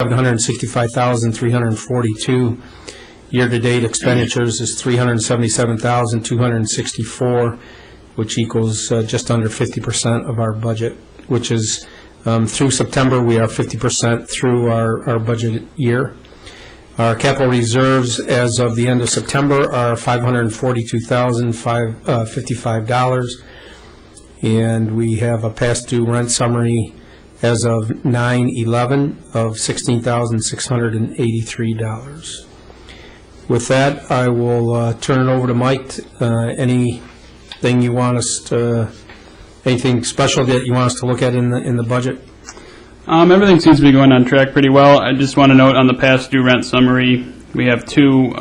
$165,342. Year-to-date expenditures is $377,264, which equals just under 50% of our budget, which is through September, we are 50% through our budget year. Our capital reserves as of the end of September are $542,055, and we have a past due rent summary as of 9/11 of $16,683. With that, I will turn it over to Mike. Anything you want us to, anything special that you want us to look at in the budget? Everything seems to be going on track pretty well. I just want to note on the past due rent summary, we have two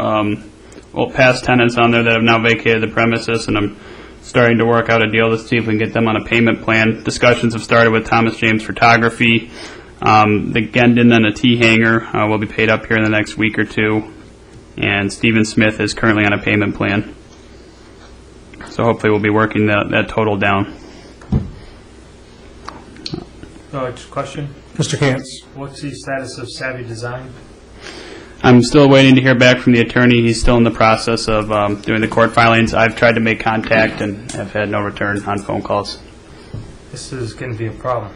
past tenants on there that have now vacated the premises, and I'm starting to work out a deal to see if we can get them on a payment plan. Discussions have started with Thomas James Photography. The Gendon and a Tea Hanger will be paid up here in the next week or two, and Stephen Smith is currently on a payment plan. So hopefully we'll be working that total down. Just a question. Mr. Kantz. What's the status of Savvy Design? I'm still waiting to hear back from the attorney. He's still in the process of doing the court filings. I've tried to make contact and have had no return on phone calls. This is going to be a problem.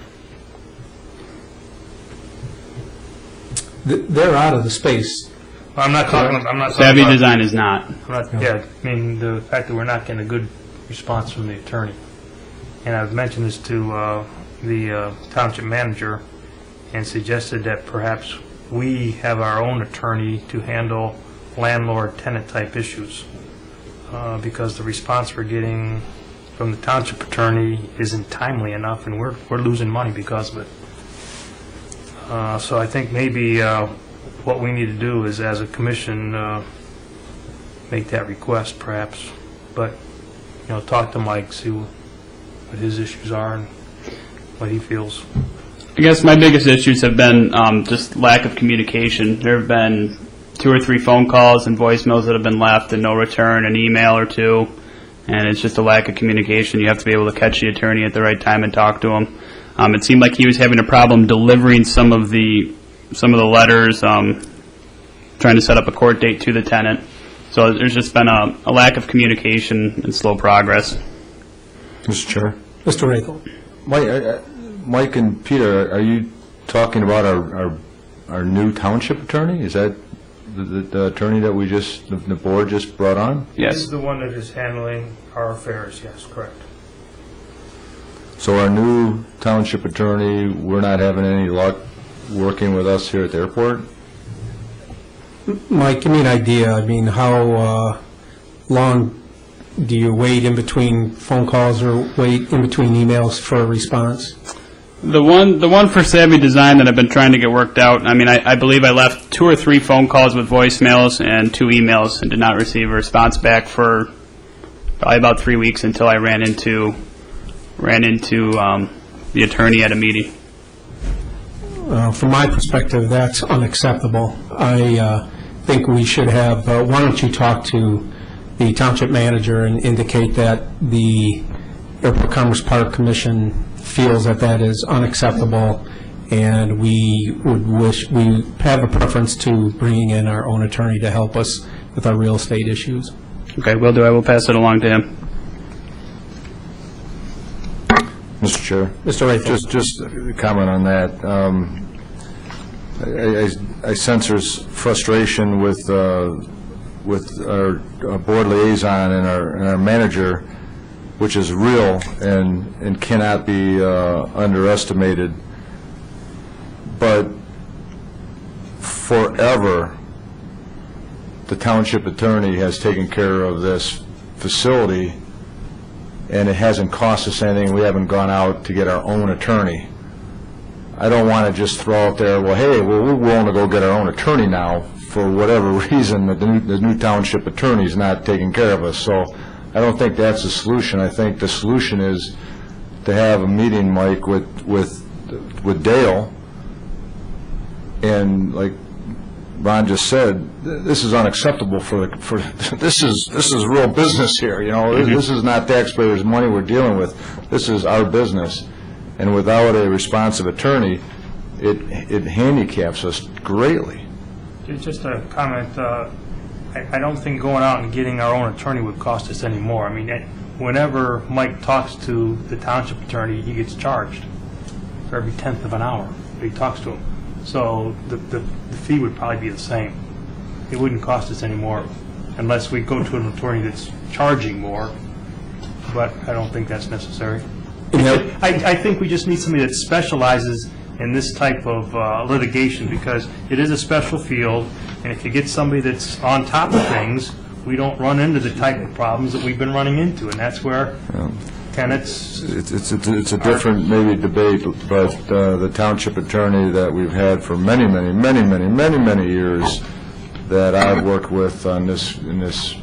They're out of the space. I'm not talking. I'm not. Savvy Design is not. Yeah, I mean the fact that we're not getting a good response from the attorney, and I've mentioned this to the township manager, and suggested that perhaps we have our own attorney to handle landlord-tenant type issues, because the response we're getting from the township attorney isn't timely enough, and we're losing money because of it. So I think maybe what we need to do is, as a commission, make that request, perhaps. But talk to Mike, see what his issues are and what he feels. I guess my biggest issues have been just lack of communication. There have been 2 or 3 phone calls and voicemails that have been left and no return, an email or two, and it's just a lack of communication. You have to be able to catch the attorney at the right time and talk to him. It seemed like he was having a problem delivering some of the letters, trying to set up a court date to the tenant. So there's just been a lack of communication and slow progress. Mr. Chair. Mr. Rakel. Mike and Peter, are you talking about our new township attorney? Is that the attorney that the board just brought on? Yes. He's the one that is handling our affairs, yes, correct. So our new township attorney, we're not having any luck working with us here at the airport? Mike, give me an idea. I mean, how long do you wait in between phone calls or wait in between emails for a response? The one for Savvy Design that I've been trying to get worked out, I mean, I believe I left 2 or 3 phone calls with voicemails and 2 emails and did not receive a response back for probably about 3 weeks until I ran into the attorney at a meeting. From my perspective, that's unacceptable. I think we should have, why don't you talk to the township manager and indicate that the Airport Commerce Park Commission feels that is unacceptable, and we have a preference to bringing in our own attorney to help us with our real estate issues. Okay, will do. I will pass it along to him. Mr. Chair. Mr. Rakel. Just a comment on that. I sense there's frustration with our board liaison and our manager, which is real and cannot be underestimated. But forever, the township attorney has taken care of this facility, and it hasn't cost us anything. We haven't gone out to get our own attorney. I don't want to just throw out there, we're willing to go get our own attorney now for whatever reason that the new township attorney is not taking care of us. So I don't think that's the solution. I think the solution is to have a meeting, Mike, with Dale, and like Ron just said, this is unacceptable for this is real business here. This is not taxpayers' money we're dealing with. This is our business, and without a responsive attorney, it handicaps us greatly. Just a comment, I don't think going out and getting our own attorney would cost us any more. I mean, whenever Mike talks to the township attorney, he gets charged for every 10th of an hour that he talks to him. So the fee would probably be the same. It wouldn't cost us any more unless we go to an attorney that's charging more, but I don't think that's necessary. I think we just need somebody that specializes in this type of litigation, because it is a special field, and if you get somebody that's on top of things, we don't run into the type of problems that we've been running into, and that's where tenants... It's a different maybe debate, but the township attorney that we've had for many years that I've worked with on this, in this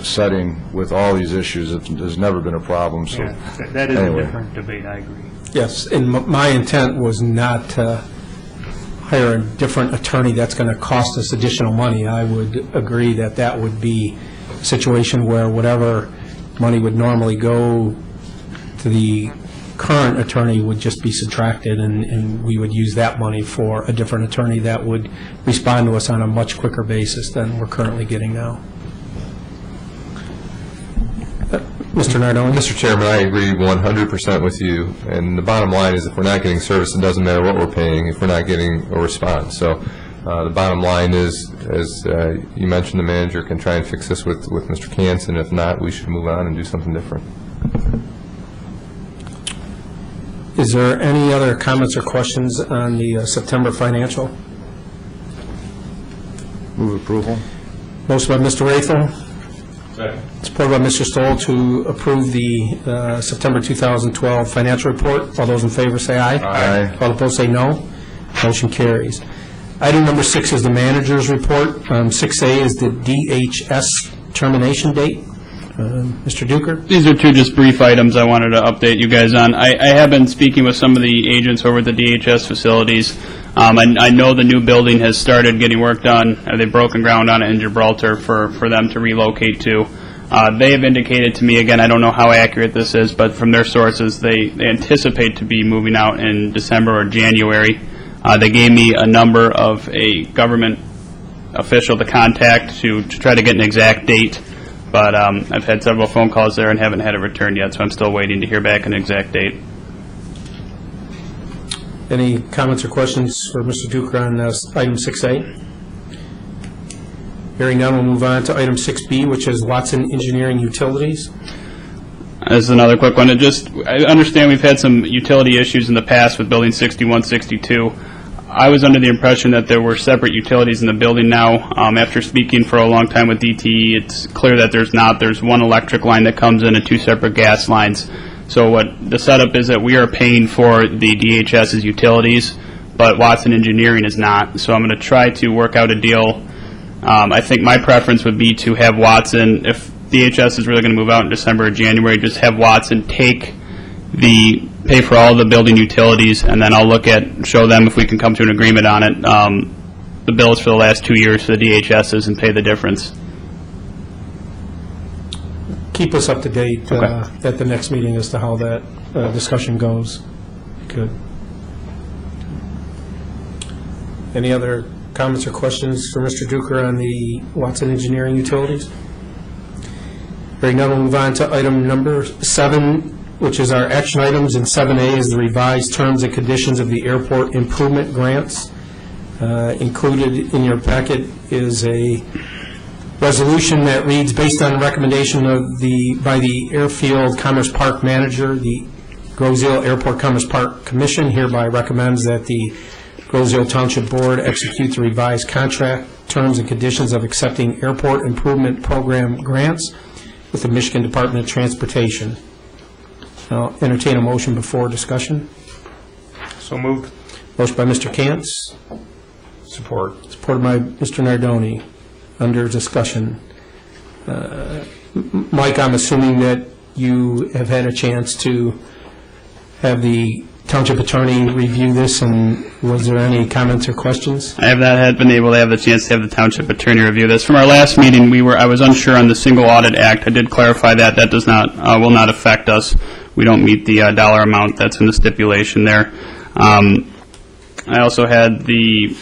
setting with all these issues, there's never been a problem, so... Yeah, that is anyway. a different debate, I agree. Yes, and my intent was not to hire a different attorney that's going to cost us additional money. I would agree that that would be a situation where whatever money would normally go to the current attorney would just be subtracted, and we would use that money for a different attorney that would respond to us on a much quicker basis than we're currently getting now. Mr. Nardone? Mr. Chairman, I agree 100% with you, and the bottom line is if we're not getting service, it doesn't matter what we're paying if we're not getting a response. So the bottom line is, as you mentioned, the manager can try and fix this with Mr. Cantz, and if not, we should move on and do something different. Is there any other comments or questions on the September financial? Move approval? Motion by Mr. Rathel. Supported by Mr. Stoll to approve the September 2012 financial report. All those in favor say aye. Aye. All opposed say no. Motion carries. Item number 6 is the manager's report. 6A is the DHS termination date. Mr. Duker? These are two just brief items I wanted to update you guys on. I have been speaking with some of the agents over at the DHS facilities. I know the new building has started getting work done. They've broken ground on it in Gibraltar for them to relocate to. They have indicated to me, again, I don't know how accurate this is, but from their sources, they anticipate to be moving out in December or January. They gave me a number of a government official to contact to try to get an exact date, but I've had several phone calls there and haven't had a return yet, so I'm still waiting to hear back an exact date. Any comments or questions for Mr. Duker on item 6A? Hearing none, we'll move on to item 6B, which is Watson Engineering Utilities. This is another quick one. I understand we've had some utility issues in the past with Building 61, 62. I was under the impression that there were separate utilities in the building now. After speaking for a long time with DTE, it's clear that there's not. There's one electric line that comes in and two separate gas lines. So what the setup is that we are paying for the DHS's utilities, but Watson Engineering is not. So I'm going to try to work out a deal. I think my preference would be to have Watson, if DHS is really going to move out in December or January, just have Watson pay for all the building utilities, and then I'll show them if we can come to an agreement on it. The bills for the last 2 years for the DHS's and pay the difference. Keep us up to date Okay. at the next meeting as to how that discussion goes. Good. Any other comments or questions for Mr. Duker on the Watson Engineering Utilities? Hearing none, we'll move on to item number 7, which is our action items, and 7A is the revised terms and conditions of the airport improvement grants. Included in your packet is a resolution that reads, based on recommendation by the Airfield Commerce Park Manager, the Groseal Airport Commerce Park Commission hereby recommends that the Groseal Township Board execute the revised contract terms and conditions of accepting airport improvement program grants with the Michigan Department of Transportation. I'll entertain a motion before discussion. So moved. Motion by Mr. Cantz. Support. Supported by Mr. Nardone. Under discussion. Mike, I'm assuming that you have had a chance to have the township attorney review this, and was there any comments or questions? I have not been able to have the chance to have the township attorney review this. From our last meeting, I was unsure on the Single Audit Act. I did clarify that does not will not affect us. We don't meet the dollar amount that's in the stipulation there. I also had the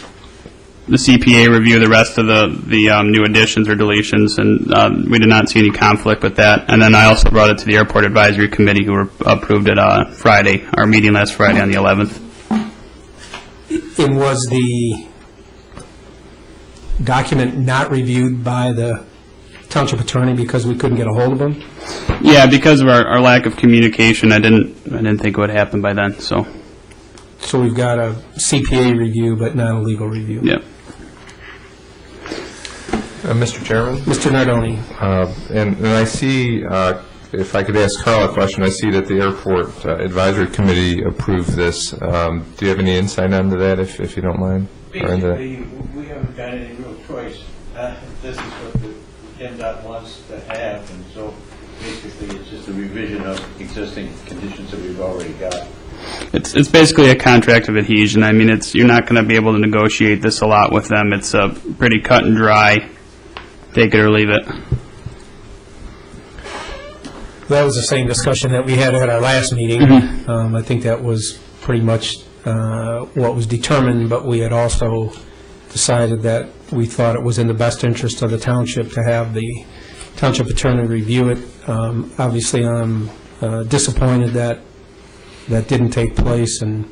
CPA review the rest of the new additions or deletions, and we did not see any conflict with that. And then I also brought it to the Airport Advisory Committee, who approved it Friday, our meeting last Friday on the 11th. And was the document not reviewed by the township attorney because we couldn't get a hold of him? Yeah, because of our lack of communication, I didn't think it would happen by then, so. So we've got a CPA review, but not a legal review. Yep. Mr. Chairman? Mr. Nardoni? And I see, if I could ask Carl a question, I see that the Airport Advisory Committee approved this. Do you have any insight into that, if you don't mind? Basically, we haven't got any real choice. This is what the PennDOT wants to have, and so basically it's just a revision of existing conditions that we've already got. It's basically a contract of adhesion. I mean, you're not going to be able to negotiate this a lot with them. It's a pretty cut and dry, take it or leave it. That was the same discussion that we had at our last meeting. I think that was pretty much what was determined, but we had also decided that we thought it was in the best interest of the township to have the township attorney review it. Obviously, I'm disappointed that didn't take place, and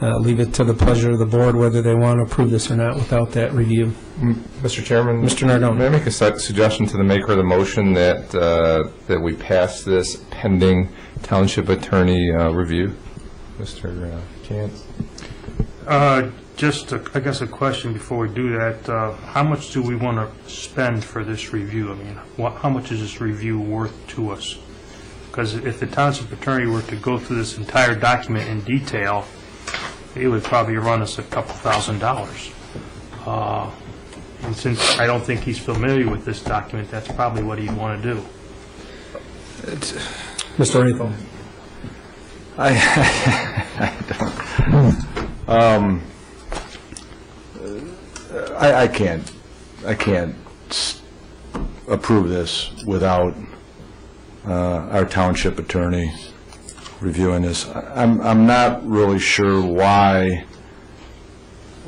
leave it to the pleasure of the board whether they want to approve this or not without that review. Mr. Chairman? Mr. Nardone. May I make a suggestion to the maker of the motion that we pass this pending township attorney review? Mr. Chance? Just, I guess, a question before we do that. How much do we want to spend for this review? I mean, how much is this review worth to us? Because if the township attorney were to go through this entire document in detail, it would probably run us a couple $1,000s. And since I don't think he's familiar with this document, that's probably what he'd want to do. Mr. Rathel. I can't approve this without our township attorney reviewing this. I'm not really sure why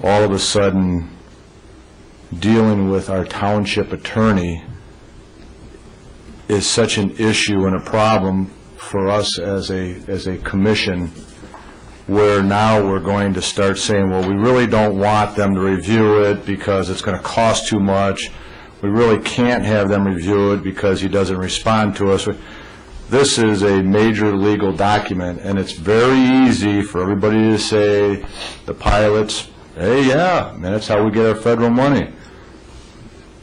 all of a sudden dealing with our township attorney is such an issue and a problem for us as a commission, where now we're going to start saying, well, we really don't want them to review it because it's going to cost too much. We really can't have them review it because he doesn't respond to us. This is a major legal document, and it's very easy for everybody to say, the pilots, hey, yeah, man, that's how we get our federal money.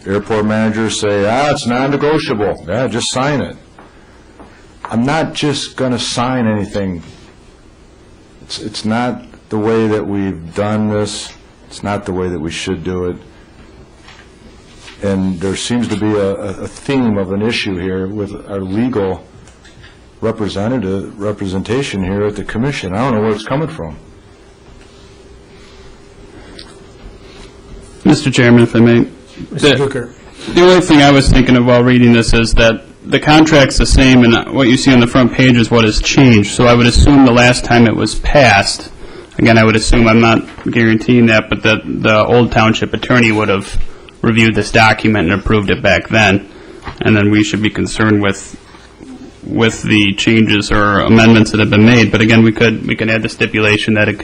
Airport managers say, it's non-negotiable. Yeah, just sign it. I'm not just going to sign anything. It's not the way that we've done this. It's not the way that we should do it. And there seems to be a theme of an issue here with our legal representation here at the commission. I don't know where it's coming from. Mr. Chairman, if I may. Mr. Zucker. The only thing I was thinking of while reading this is that the contract's the same, and what you see on the front page is what has changed. So I would assume the last time it was passed, again, I would assume, I'm not guaranteeing that, but that the old township attorney would have reviewed this document and approved it back then, and then we should be concerned with the changes or amendments that have been made. But again, we can add the stipulation that it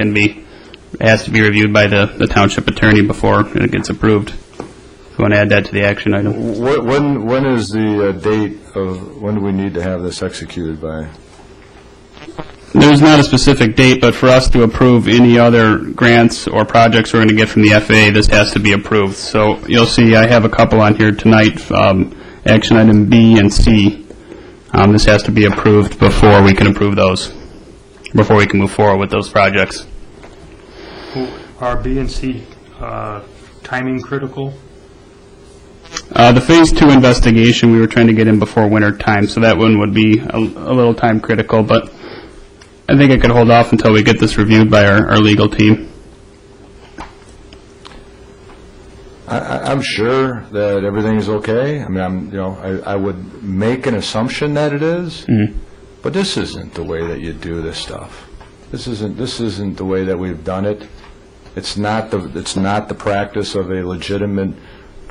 has to be reviewed by the township attorney before it gets approved. If you want to add that to the action item. When is the date of, when do we need to have this executed by? There's not a specific date, but for us to approve any other grants or projects we're going to get from the FAA, this has to be approved. So you'll see I have a couple on here tonight, action item B and C. This has to be approved before we can approve those, before we can move forward with those projects. Are B and C timing critical? The Phase 2 investigation, we were trying to get in before winter time, so that one would be a little time critical, but I think I could hold off until we get this reviewed by our legal team. I'm sure that everything is okay. I mean, I would make an assumption that it is, but this isn't the way that you do this stuff. This isn't the way that we've done it. It's not the practice of a legitimate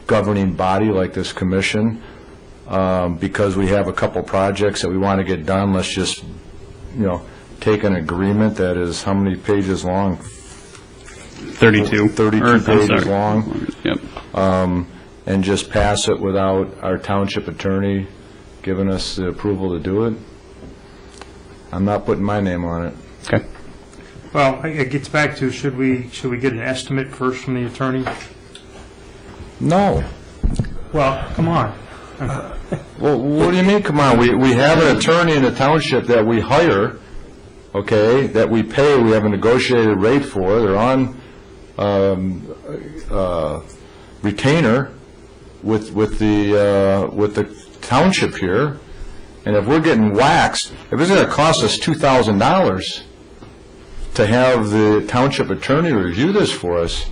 governing body like this commission. Because we have a couple projects that we want to get done, let's just, take an agreement that is how many pages long? 32. 32 pages long. Yep. And just pass it without our township attorney giving us the approval to do it? I'm not putting my name on it. Okay. Well, it gets back to, should we get an estimate first from the attorney? No. Well, come on. Well, what do you mean, come on? We have an attorney in the township that we hire, okay, that we pay, we have a negotiated rate for. They're on retainer with the township here. And if we're getting waxed, if it's going to cost us $2,000 to have the township attorney review this for us,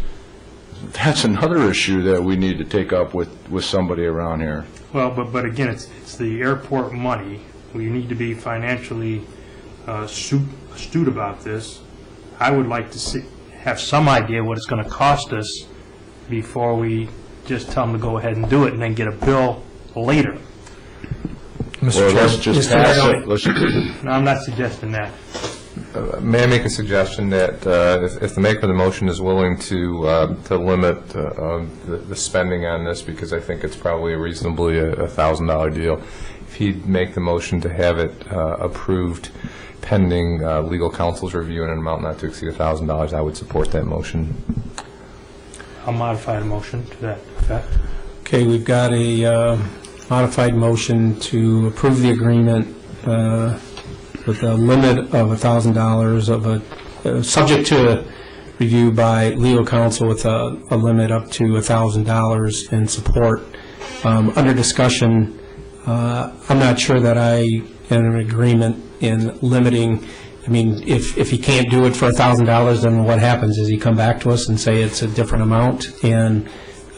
that's another issue that we need to take up with somebody around here. Well, but again, it's the airport money. We need to be financially astute about this. I would like to have some idea what it's going to cost us before we just tell them to go ahead and do it and then get a bill later. Well, let's just pass it. No, I'm not suggesting that. May I make a suggestion that if the maker of the motion is willing to limit the spending on this, because I think it's probably reasonably a $1,000 deal, if he'd make the motion to have it approved pending legal counsel's review in an amount not to exceed $1,000, I would support that motion. I'll modify the motion to that effect. Okay, we've got a modified motion to approve the agreement with a limit of $1,000 subject to review by legal counsel with a limit up to $1,000 in support. Under discussion, I'm not sure that I am in agreement in limiting. I mean, if he can't do it for $1,000, then what happens is he come back to us and say it's a different amount. And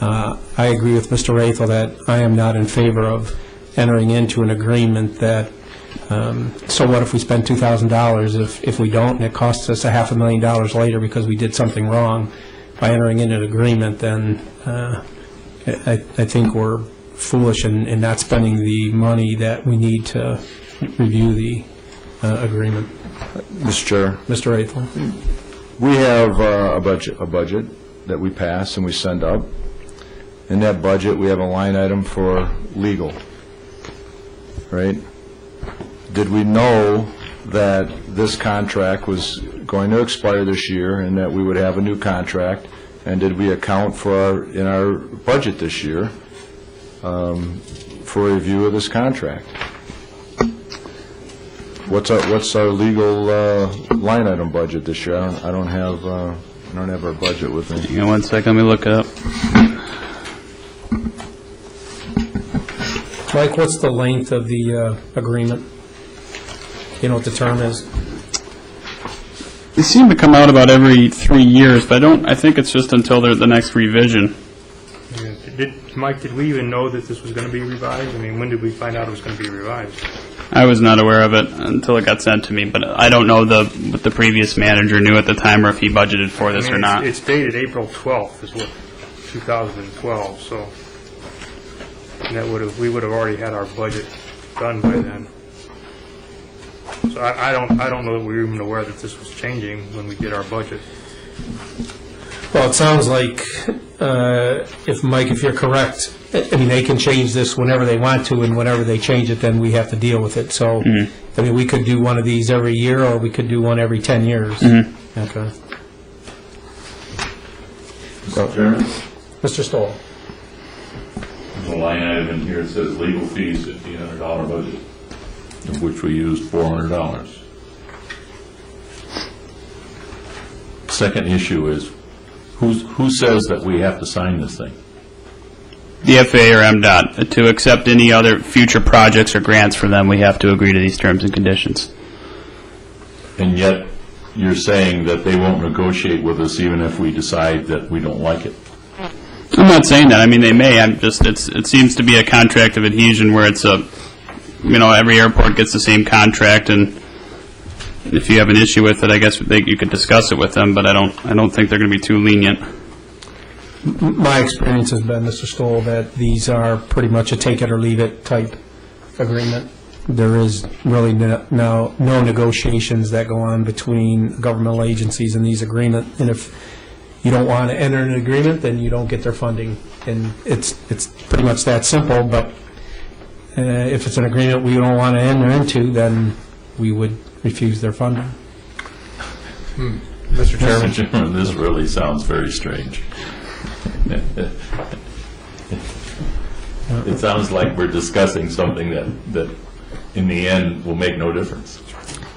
I agree with Mr. Raethel that I am not in favor of entering into an agreement that, so what if we spend $2,000 if we don't and it costs us $500,000 later because we did something wrong? By entering into an agreement, then I think we're foolish in not spending the money that we need to review the agreement. Mr. Chair. Mr. Raethel. We have a budget that we pass and we send up. In that budget, we have a line item for legal, right? Did we know that this contract was going to expire this year and that we would have a new contract? And did we account for in our budget this year for a review of this contract? What's our legal line item budget this year? I don't have our budget with me. Hang on 1 second, let me look it up. Mike, what's the length of the agreement? You know what the term is? They seem to come out about every 3 years, but I think it's just until the next revision. Mike, did we even know that this was going to be revised? I mean, when did we find out it was going to be revised? I was not aware of it until it got sent to me, but I don't know what the previous manager knew at the time or if he budgeted for this or not. It's dated April 12th, is what, 2012, so we would have already had our budget done by then. So I don't know that we were even aware that this was changing when we did our budget. Well, it sounds like, if you're correct, I mean, they can change this whenever they want to, and whenever they change it, then we have to deal with it. So, I mean, we could do one of these every year, or we could do one every 10 years. Okay. Mr. Chairman, Mr. Stoll. there's a line item in here that says legal fees, $1,500 budget, of which we used $400. Second issue is, who says that we have to sign this thing? The FAA or MDOT. To accept any other future projects or grants for them, we have to agree to these terms and conditions. And yet, you're saying that they won't negotiate with us even if we decide that we don't like it? I'm not saying that. I mean, they may. It seems to be a contract of adhesion where it's every airport gets the same contract, and if you have an issue with it, I guess you could discuss it with them, but I don't think they're going to be too lenient. My experience has been, Mr. Stoll, that these are pretty much a take-it-or-leave-it type agreement. There is really no negotiations that go on between governmental agencies in these agreements, and if you don't want to enter an agreement, then you don't get their funding. And it's pretty much that simple, but if it's an agreement we don't want to enter into, then we would refuse their funding. Mr. Chairman? Mr. Chairman, this really sounds very strange. It sounds like we're discussing something that in the end will make no difference.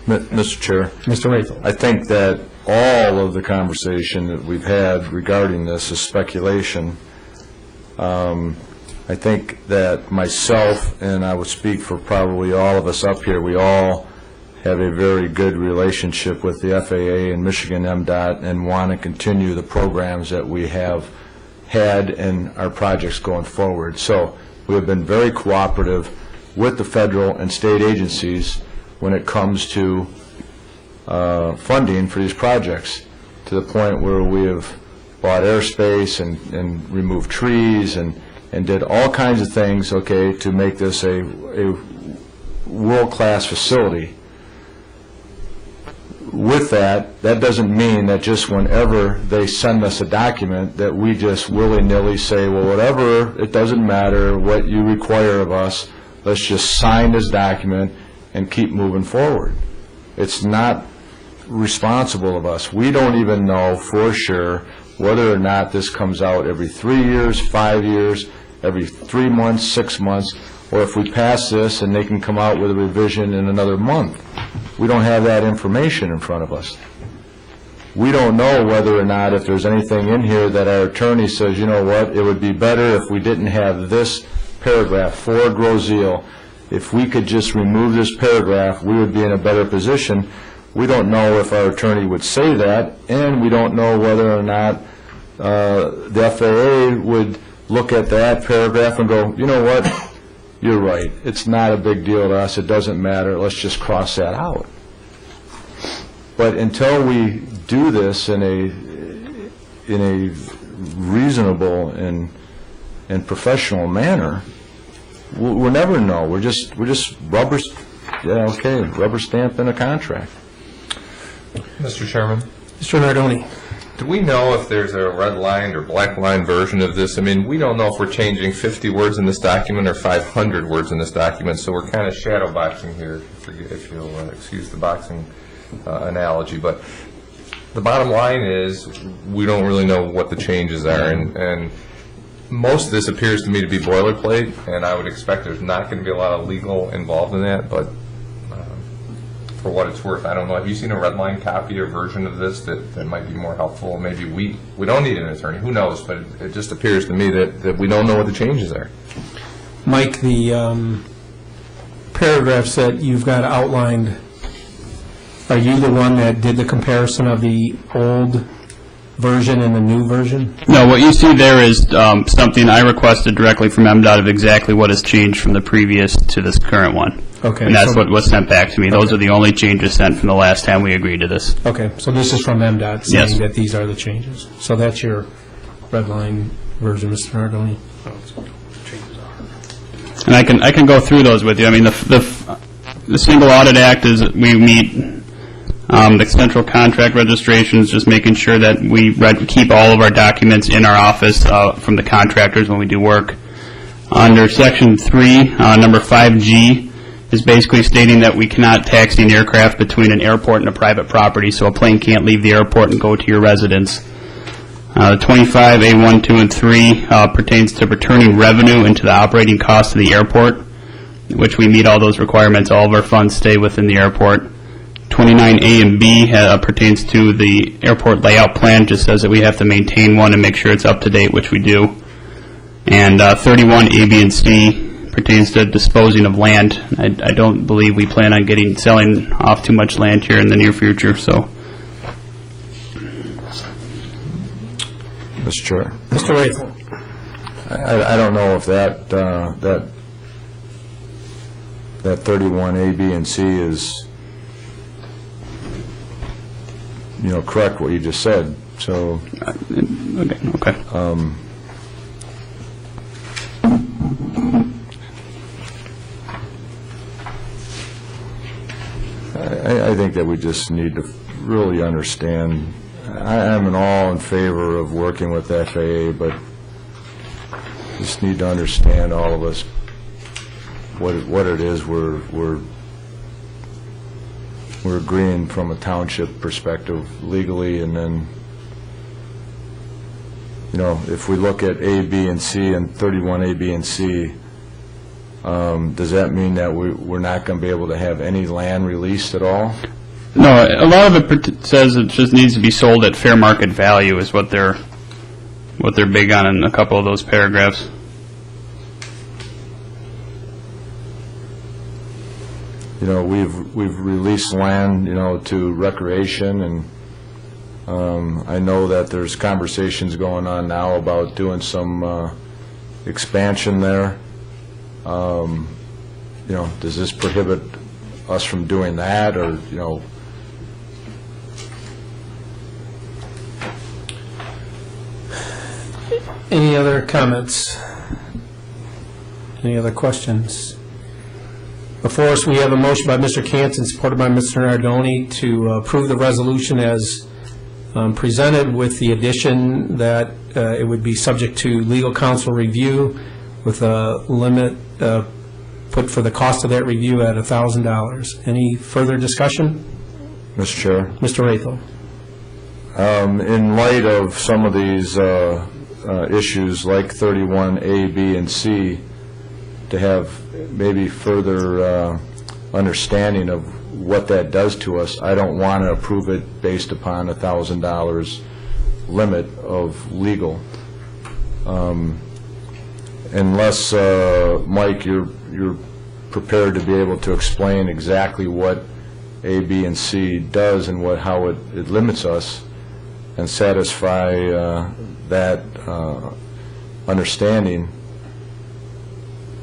Mr. Chair, Mr. Rayfield. I think that all of the conversation that we've had regarding this is speculation. I think that myself, and I would speak for probably all of us up here, we all have a very good relationship with the FAA and Michigan MDOT and want to continue the programs that we have had and our projects going forward. So we have been very cooperative with the federal and state agencies when it comes to funding for these projects, to the point where we have bought airspace and removed trees and did all kinds of things, okay, to make this a world-class facility. With that doesn't mean that just whenever they send us a document that we just willy-nilly say, well, whatever, it doesn't matter what you require of us, let's just sign this document and keep moving forward. It's not responsible of us. We don't even know for sure whether or not this comes out every 3 years, 5 years, every 3 months, 6 months, or if we pass this and they can come out with a revision in another month. We don't have that information in front of us. We don't know whether or not, if there's anything in here that our attorney says, you know what, it would be better if we didn't have this paragraph, for Grozeal. If we could just remove this paragraph, we would be in a better position. We don't know if our attorney would say that, and we don't know whether or not the FAA would look at that paragraph and go, you know what, you're right. It's not a big deal to us. It doesn't matter. Let's just cross that out. But until we do this in a reasonable and professional manner, we'll never know. We're just rubber stamping a contract. Mr. Chairman? Mr. Nardoni. Do we know if there's a red line or black line version of this? I mean, we don't know if we're changing 50 words in this document or 500 words in this document, so we're kind of shadow boxing here, if you'll excuse the boxing analogy. But the bottom line is we don't really know what the changes are, and most of this appears to me to be boilerplate, and I would expect there's not going to be a lot of legal involved in that, but for what it's worth, I don't know. Have you seen a red line copy or version of this that might be more helpful? Maybe we don't need an attorney. Who knows? But it just appears to me that we don't know what the changes are. Mike, the paragraphs that you've got outlined, are you the one that did the comparison of the old version and the new version? No, what you see there is something I requested directly from MDOT of exactly what has changed from the previous to this current one. Okay. And that's what was sent back to me. Those are the only changes sent from the last time we agreed to this. Okay, so this is from MDOT saying Yes. that these are the changes. So that's your red line version, Mr. Nardoni? And I can go through those with you. I mean, the Single Audit Act is, we meet the central contract registrations, just making sure that we keep all of our documents in our office from the contractors when we do work. Under Section 3, number 5G, is basically stating that we cannot taxi an aircraft between an airport and a private property, so a plane can't leave the airport and go to your residence. 25A1, 2, and 3 pertains to returning revenue into the operating costs of the airport, which we meet all those requirements. All of our funds stay within the airport. 29A and B pertains to the airport layout plan, just says that we have to maintain one and make sure it's up to date, which we do. And 31A, B, and C pertains to disposing of land. I don't believe we plan on selling off too much land here in the near future, so. Mr. Chair. Mr. Rayfield. I don't know if that 31A, B, and C is correct what you just said. So Okay. I think that we just need to really understand. I'm all in favor of working with FAA, but just need to understand, all of us, what it is we're agreeing from a township perspective legally, and then, if we look at A, B, and C, and 31A, B, and C, does that mean that we're not going to be able to have any land released at all? No, a lot of it says it just needs to be sold at fair market value is what they're big on in a couple of those paragraphs. We've released land, to recreation, and I know that there's conversations going on now about doing some expansion there. Does this prohibit us from doing that, or, Any other comments? Any other questions? Before us, we have a motion by Mr. Canton, supported by Mr. Nardoni, to approve the resolution as presented, with the addition that it would be subject to legal counsel review, with a limit put for the cost of that review at $1,000. Any further discussion? Mr. Chair? Mr. Rathel. In light of some of these issues like 31A, B, and C, to have maybe further understanding of what that does to us, I don't want to approve it based upon $1,000 limit of legal. Unless, Mike, you're prepared to be able to explain exactly what A, B, and C does and how it limits us, and satisfy that understanding,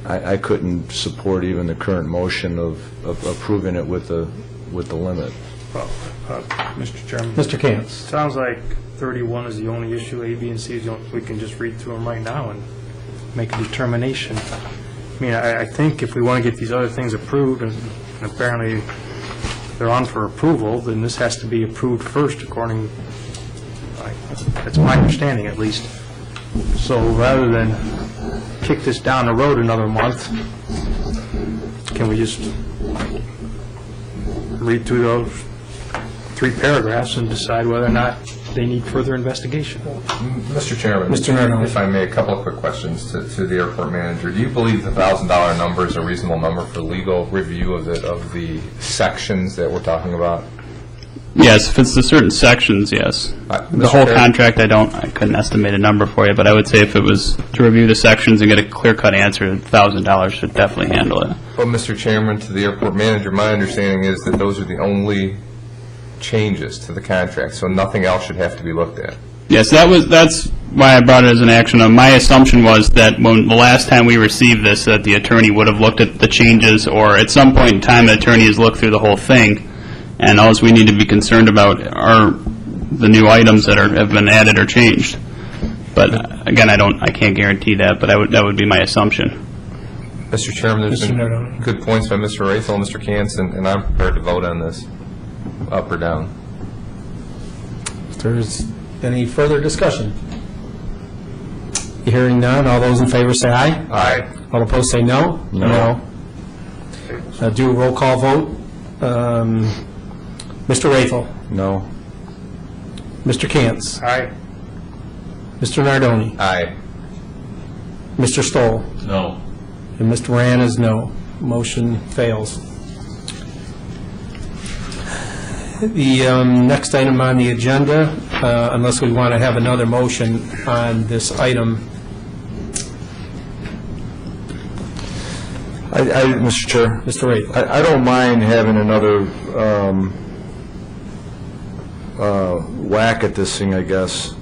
I couldn't support even the current motion of approving it with the limit. Well, Mr. Chairman. Mr. Cantz. Sounds like 31 is the only issue, A, B, and C is the only, we can just read through them right now and make a determination. I mean, I think if we want to get these other things approved, and apparently they're on for approval, then this has to be approved first, according, that's my understanding at least. So rather than kick this down the road another month, can we just read through those 3 paragraphs and decide whether or not they need further investigation? Mr. Chairman, Mr. Nardoni. if I may, a couple of quick questions to the airport manager. Do you believe the $1,000 number is a reasonable number for legal review of the sections that we're talking about? Yes, if it's the certain sections, yes. The whole contract, I couldn't estimate a number for you, but I would say if it was to review the sections and get a clear-cut answer, $1,000 should definitely handle it. Well, Mr. Chairman, to the airport manager, my understanding is that those are the only changes to the contract, so nothing else should have to be looked at. Yes, that's why I brought it as an action. My assumption was that when the last time we received this, that the attorney would have looked at the changes, or at some point in time, the attorney has looked through the whole thing, and all we need to be concerned about are the new items that have been added or changed. But again, I can't guarantee that, but that would be my assumption. Mr. Chairman, there's Mr. been Nardoni. good points by Mr. Rathel and Mr. Cantz, and I'm prepared to vote on this, up or down. If there's any further discussion? Hearing none, all those in favor say aye. Aye. All opposed say no. No. Do a roll call vote. Mr. Rathel. No? Mr. Cantz. Aye. Mr. Nardoni. Aye. Mr. Stoll. No. And Mr. Moran is no. Motion fails. The next item on the agenda, unless we want to have another motion on this item. Mr. Chair, Mr. Rathel. I don't mind having another whack at this thing, I guess,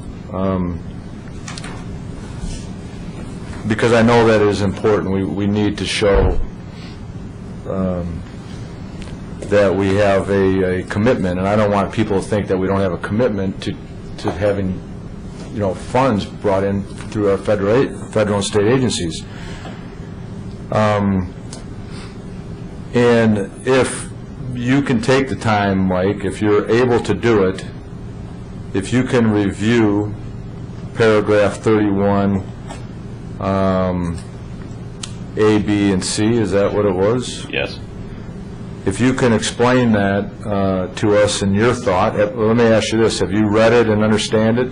because I know that is important. We need to show that we have a commitment, and I don't want people to think that we don't have a commitment to having, funds brought in through our federal and state agencies. And if you can take the time, Mike, if you're able to do it, if you can review paragraph 31, A, B, and C, is that what it was? Yes. If you can explain that to us in your thought, let me ask you this, have you read it and understand it?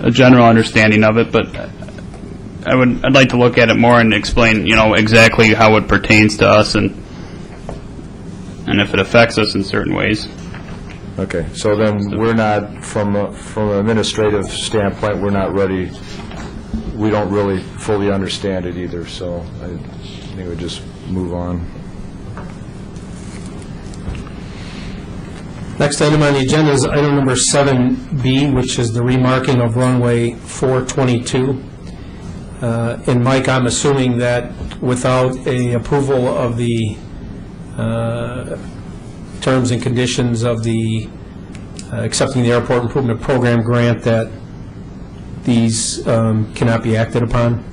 A general understanding of it, but I'd like to look at it more and explain, exactly how it pertains to us and if it affects us in certain ways. Okay, so then we're not, from an administrative standpoint, we're not ready, we don't really fully understand it either, so I think we just move on. Next item on the agenda is item number 7B, which is the remarking of runway 422. And Mike, I'm assuming that without a approval of the terms and conditions of the accepting the Airport Improvement Program grant, that these cannot be acted upon?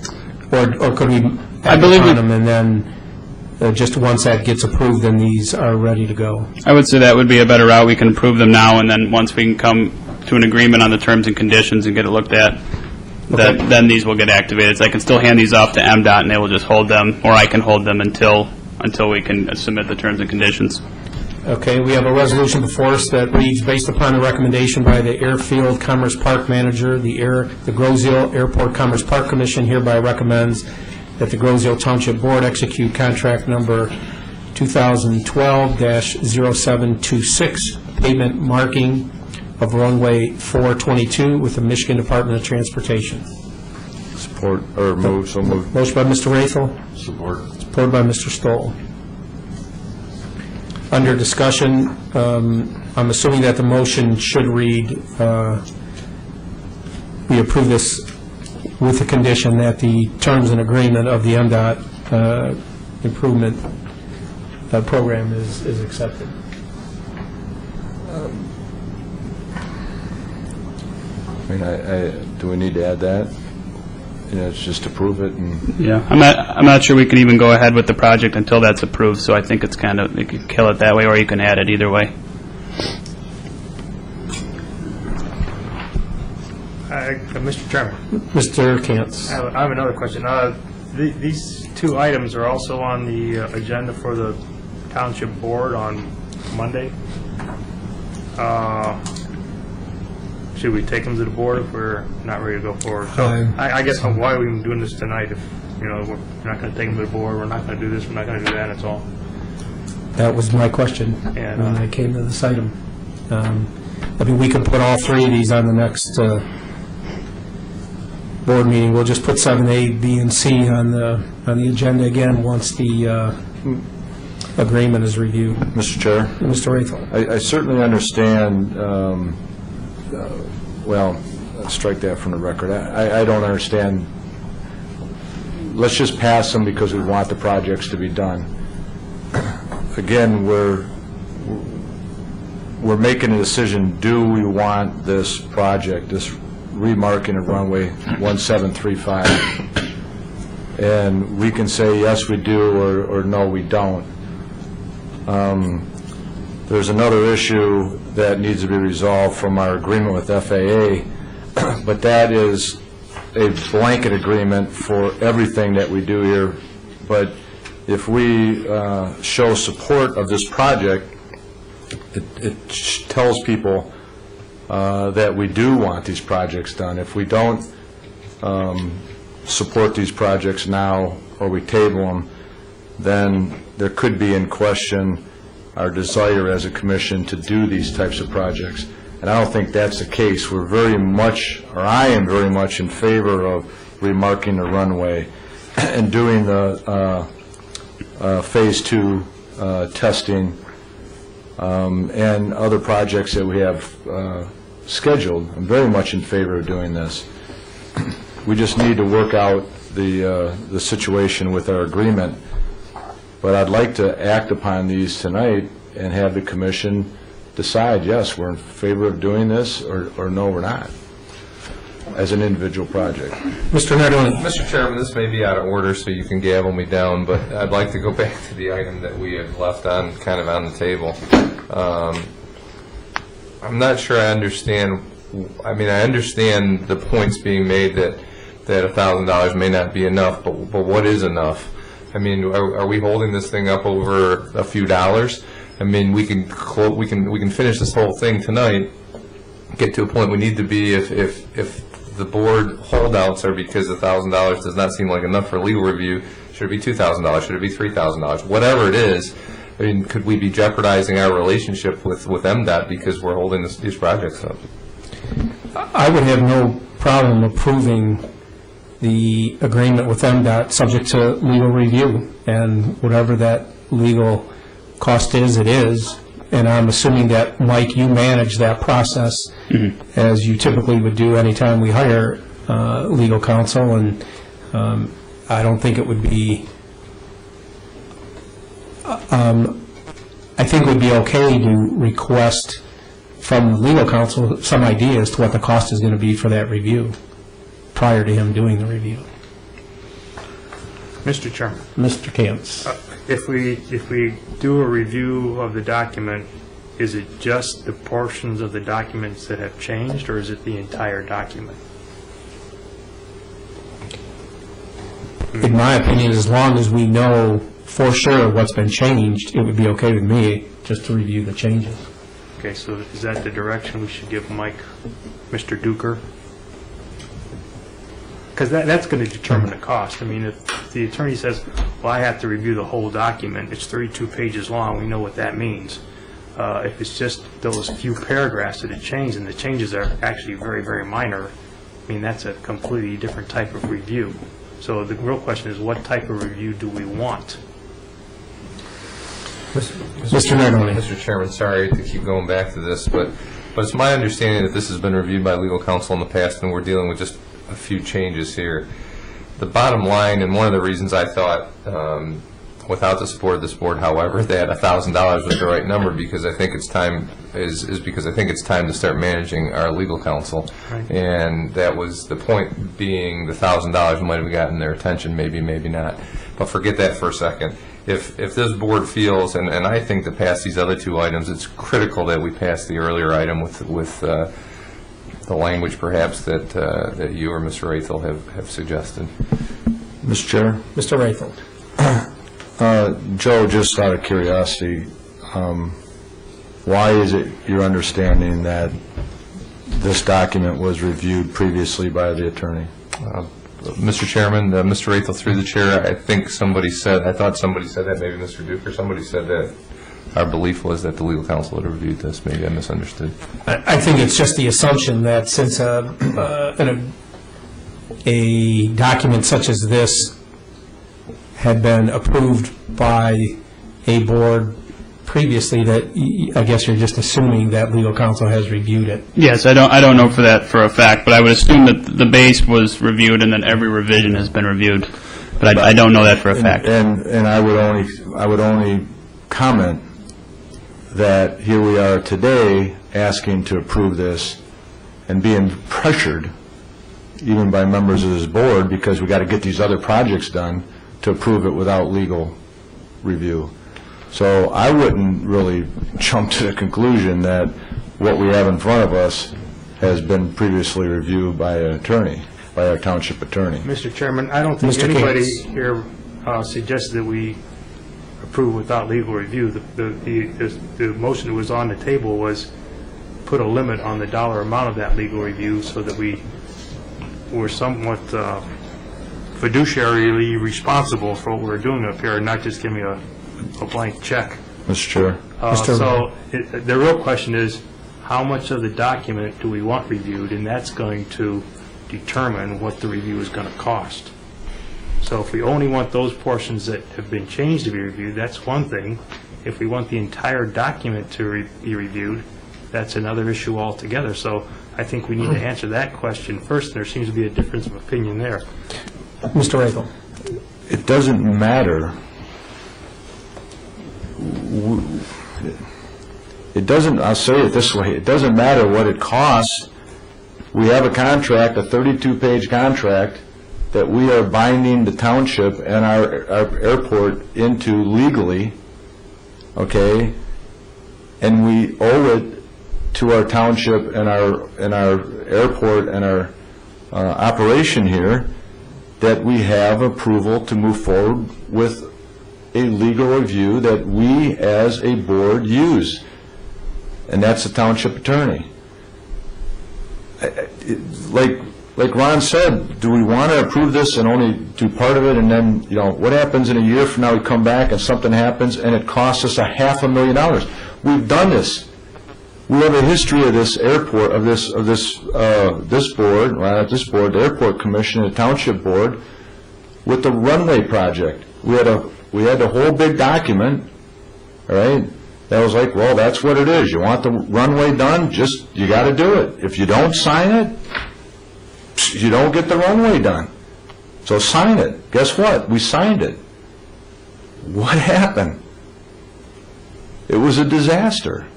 Or could we act upon them and then just once that gets approved, then these are ready to go? I would say that would be a better route. We can approve them now, and then once we can come to an agreement on the terms and conditions and get it looked at, then these will get activated. So I can still hand these off to MDOT, and they will just hold them, or I can hold them until we can submit the terms and conditions. Okay, we have a resolution before us that reads, based upon the recommendation by the Airfield Commerce Park Manager, the Groseal Airport Commerce Park Commission hereby recommends that the Groseal Township Board execute contract number 2012-0726, pavement marking of runway 422 with the Michigan Department of Transportation. Support, or move, so move. Motion by Mr. Rathel. Support. Supported by Mr. Stoll. Under discussion, I'm assuming that the motion should read, we approve this with the condition that the terms and agreement of the MDOT improvement program is accepted. I mean, do we need to add that? It's just to prove it and... Yeah, I'm not sure we can even go ahead with the project until that's approved, so I think it's kind of, you can kill it that way, or you can add it either way. Mr. Chairman, Mr. Cantz. I have another question. These two items are also on the agenda for the Township Board on Monday. Should we take them to the board if we're not ready to go forward? So I guess why are we even doing this tonight if, we're not going to take them to the board, we're not going to do this, we're not going to do that, that's all. That was my question And, when I came to this item. I mean, we can put all three of these on the next board meeting. We'll just put 7A, B, and C on the agenda again once the agreement is reviewed. Mr. Chair? Mr. Rathel. I certainly understand, well, strike that from the record. I don't understand. Let's just pass them because we want the projects to be done. Again, we're making a decision, do we want this project, this remarking of runway 1735? And we can say, yes, we do, or no, we don't. There's another issue that needs to be resolved from our agreement with FAA, but that is a blanket agreement for everything that we do here. But if we show support of this project, it tells people that we do want these projects done. If we don't support these projects now, or we table them, then there could be in question our desire as a commission to do these types of projects. And I don't think that's the case. We're very much, or I am very much in favor of remarking the runway and doing the Phase 2 testing and other projects that we have scheduled. I'm very much in favor of doing this. We just need to work out the situation with our agreement. But I'd like to act upon these tonight and have the commission decide, yes, we're in favor of doing this, or no, we're not, as an individual project. Mr. Nardoni. Mr. Chairman, this may be out of order, so you can gavel me down, but I'd like to go back to the item that we have left on, kind of on the table. I'm not sure I understand, I mean, I understand the points being made that $1,000 may not be enough, but what is enough? I mean, are we holding this thing up over a few dollars? I mean, we can finish this whole thing tonight, get to a point we need to be if the board holdouts are because $1,000 does not seem like enough for legal review. Should it be $2,000? Should it be $3,000? Whatever it is, I mean, could we be jeopardizing our relationship with MDOT because we're holding these projects up? I would have no problem approving the agreement with MDOT, subject to legal review, and whatever that legal cost is, it is. And I'm assuming that, Mike, you manage that process as you typically would do anytime we hire legal counsel, and I don't think it would be, I think it would be okay to request from the legal counsel some idea as to what the cost is going to be for that review prior to him doing the review. Mr. Chairman. Mr. Cantz. If we do a review of the document, is it just the portions of the documents that have changed, or is it the entire document? In my opinion, as long as we know for sure what's been changed, it would be okay with me just to review the changes. Okay, so is that the direction we should give Mike, Mr. Duker? Because that's going to determine the cost. I mean, if the attorney says, well, I have to review the whole document, it's 32 pages long, we know what that means. If it's just those few paragraphs that have changed, and the changes are actually very, very minor, I mean, that's a completely different type of review. So the real question is, what type of review do we want? Mr. Nardoni. Mr. Chairman, sorry to keep going back to this, but it's my understanding that this has been reviewed by legal counsel in the past, and we're dealing with just a few changes here. The bottom line, and one of the reasons I thought, without the support of this board, however, that $1,000 was the right number, because I think it's time is because I think it's time to start managing our legal counsel, Right. and that was the point. Being the $1,000 might have gotten their attention, maybe not. But forget that for a second. If this board feels, and I think to pass these other two items, it's critical that we pass the earlier item with the language perhaps that you or Mr. Rathel have suggested. Mr. Chair? Mr. Rathel. Joe, just out of curiosity, why is it your understanding that this document was reviewed previously by the attorney? Mr. Chairman, Mr. Rathel, through the chair, I thought somebody said that, maybe Mr. Duke, or somebody said that our belief was that the legal counsel had reviewed this. Maybe I misunderstood. I think it's just the assumption that since a document such as this had been approved by a board previously, that I guess you're just assuming that legal counsel has reviewed it. Yes, I don't know for that for a fact, but I would assume that the base was reviewed and that every revision has been reviewed. But I don't know that for a fact. And I would only comment that here we are today asking to approve this and being pressured even by members of this board because we got to get these other projects done to approve it without legal review. So I wouldn't really jump to the conclusion that what we have in front of us has been previously reviewed by an attorney, by our township attorney. Mr. Chairman, I don't think Mr. anybody Cantz. here suggested that we approve without legal review. The motion that was on the table was put a limit on the dollar amount of that legal review so that we were somewhat fiduciarily responsible for what we're doing up here and not just giving a blank check. Mr. Chair. So the real question is, how much of the document do we want reviewed? And that's going to determine what the review is going to cost. So if we only want those portions that have been changed to be reviewed, that's one thing. If we want the entire document to be reviewed, that's another issue altogether. So I think we need to answer that question first, and there seems to be a difference of opinion there. Mr. Rathel. It doesn't matter it doesn't, I'll say it this way, it doesn't matter what it costs. We have a contract, a 32-page contract, that we are binding the township and our airport into legally, okay? And we owe it to our township and our airport and our operation here that we have approval to move forward with a legal review that we as a board use, and that's the township attorney. Like Ron said, do we want to approve this and only do part of it, and then, you know, what happens in a year from now, we come back and something happens and it costs us $500,000? We've done this. We have a history of this airport, of this board, well, not this board, the airport commission, the township board, with the runway project. We had the whole big document, all right? That was like, well, that's what it is. You want the runway done, you got to do it. If you don't sign it, you don't get the runway done. So sign it. Guess what? We signed it. What happened? It was a disaster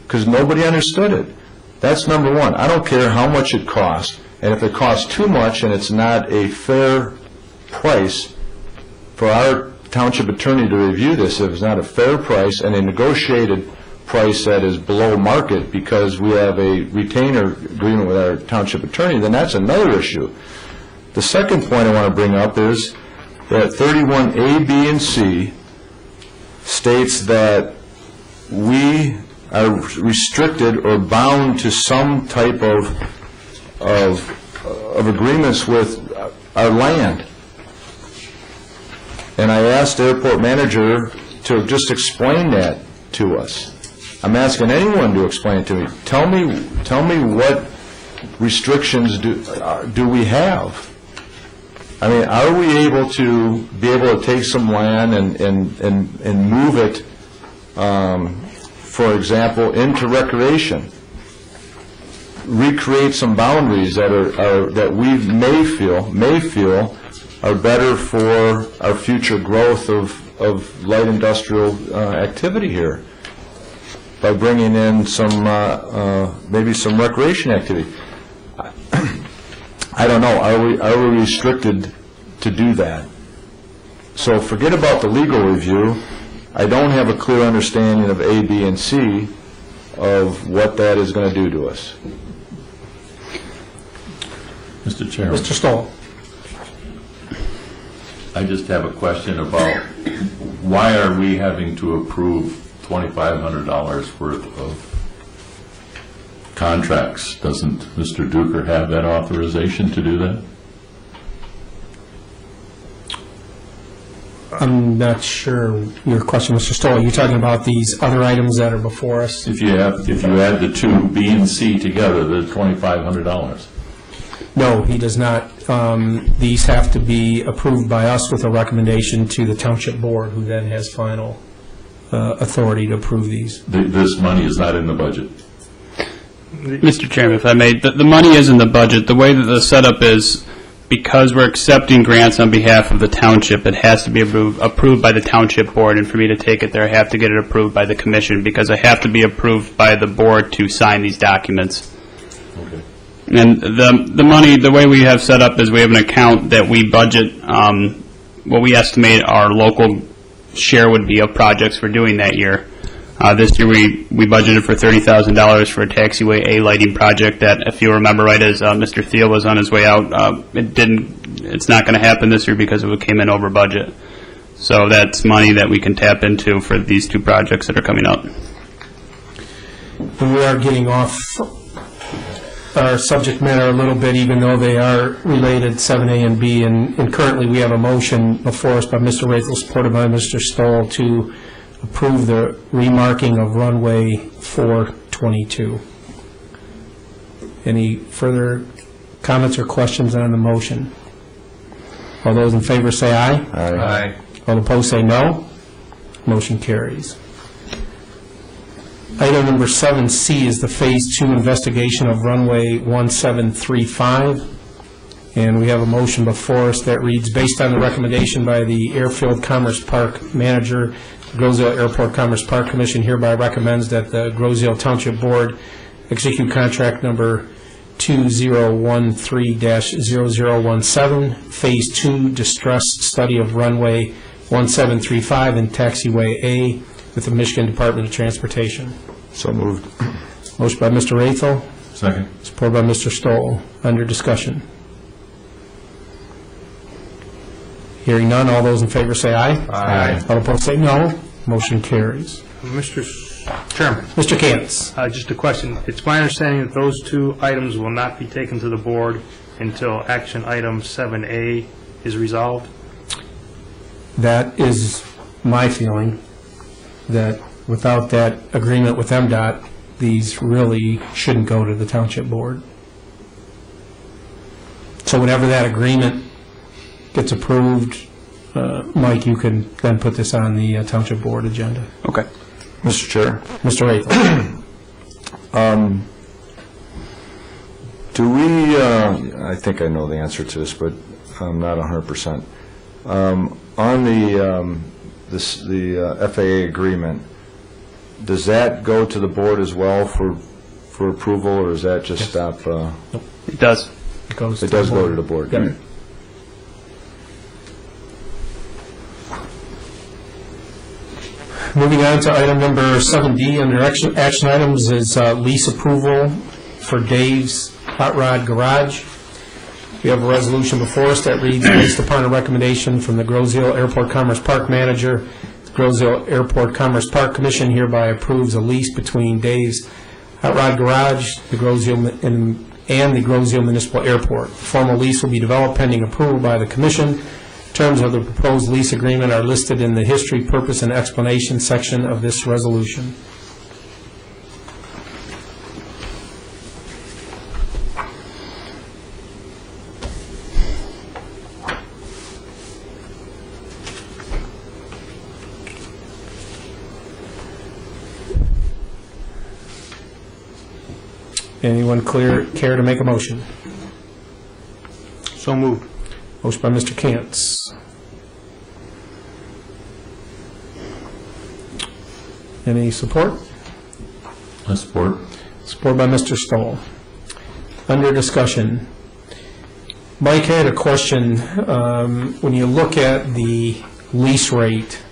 because nobody understood it. That's number one. I don't care how much it costs, and if it costs too much and it's not a fair price for our township attorney to review this, if it's not a fair price and a negotiated price that is below market because we have a retainer agreement with our township attorney, then that's another issue. The second point I want to bring up is that 31A, B, and C states that we are restricted or bound to some type of agreements with our land. And I asked the airport manager to just explain that to us. I'm asking anyone to explain it to me. Tell me what restrictions do we have? I mean, are we able to take some land and move it, for example, into recreation? Recreate some boundaries that we may feel are better for our future growth of light industrial activity here, by bringing in some, maybe some recreation activity. I don't know, are we restricted to do that? So forget about the legal review. I don't have a clear understanding of A, B, and C of what that is going to do to us. Mr. Chairman. Mr. Stoll. I just have a question about why are we having to approve $2,500 worth of contracts? Doesn't Mr. Duker have that authorization to do that? I'm not sure your question, Mr. Stoll. Are you talking about these other items that are before us? If you add the two, B and C together, they're $2,500. No, he does not. These have to be approved by us with a recommendation to the township board, who then has final authority to approve these. This money is not in the budget. Mr. Chairman, if I may, the money is in the budget. The way that the setup is, because we're accepting grants on behalf of the township, it has to be approved by the township board, and for me to take it there, I have to get it approved by the commission, because I have to be approved by the board to sign these documents. Okay. And the money, the way we have set up is we have an account that we budget what we estimate our local share would be of projects we're doing that year. This year we budgeted for $30,000 for a taxiway A lighting project that, if you remember right, as Mr. Thiel was on his way out, it's not going to happen this year because it came in over budget. So that's money that we can tap into for these two projects that are coming up. We are getting off our subject matter a little bit, even though they are related, 7A and B, and currently we have a motion before us by Mr. Rathel, supported by Mr. Stoll, to approve the remarking of runway 422. Any further comments or questions on the motion? All those in favor say aye. Aye. All opposed say no. Motion carries. Item number 7C is the Phase 2 investigation of runway 1735. And we have a motion before us that reads, based on the recommendation by the Airfield Commerce Park manager Groseal Airport Commerce Park Commission hereby recommends that the Groseal Township Board execute contract number 2013-0017, Phase 2 Distress Study of Runway 1735 and Taxiway A with the Michigan Department of Transportation. So moved. Motion by Mr. Rathel, Second. support by Mr. Stoll. Under discussion. Hearing none, all those in favor say aye. Aye. All opposed say no. Motion carries. Mr. Chairman, Mr. Cantz. just a question. It's my understanding that those two items will not be taken to the board until action item 7A is resolved? That is my feeling, that without that agreement with MDOT, these really shouldn't go to the Township Board. So whenever that agreement gets approved, Mike, you can then put this on the Township Board agenda. Okay. Mr. Chair, Mr. Rathel. do we, I think I know the answer to this, but I'm not 100%. On the FAA agreement, does that go to the board as well for approval, or does that just stop? It does. It goes It does go to the board. Yep. Moving on to item number 7D, under action items is lease approval for Dave's Hot Rod Garage. We have a resolution before us that reads, based upon a recommendation from the Groseal Airport Commerce Park Manager, the Groseal Airport Commerce Park Commission hereby approves a lease between Dave's Hot Rod Garage, the Groseal and the Groseal Municipal Airport. Formal lease will be developed pending approval by the Commission. Terms of the proposed lease agreement are listed in the history, purpose, and explanation section of this resolution. Anyone care to make a motion? So moved. Motion by Mr. Cantz. Any support? I support. Support by Mr. Stoll. Under discussion, Mike had a question. When you look at the lease rate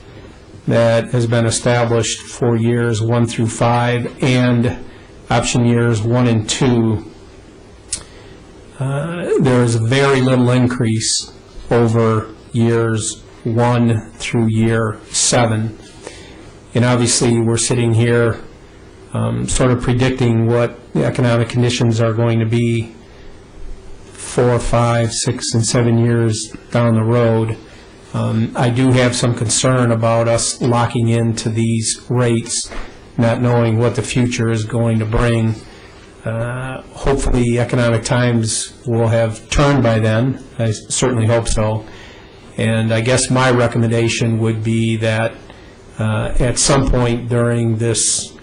that has been established for years 1 through 5 and option years 1 and 2, there is very little increase over years 1 through year 7. And obviously, we're sitting here sort of predicting what the economic conditions are going to be 4, 5, 6, and 7 years down the road. I do have some concern about us locking into these rates, not knowing what the future is going to bring. Hopefully, economic times will have turned by then. I certainly hope so. And I guess my recommendation would be that at some point during this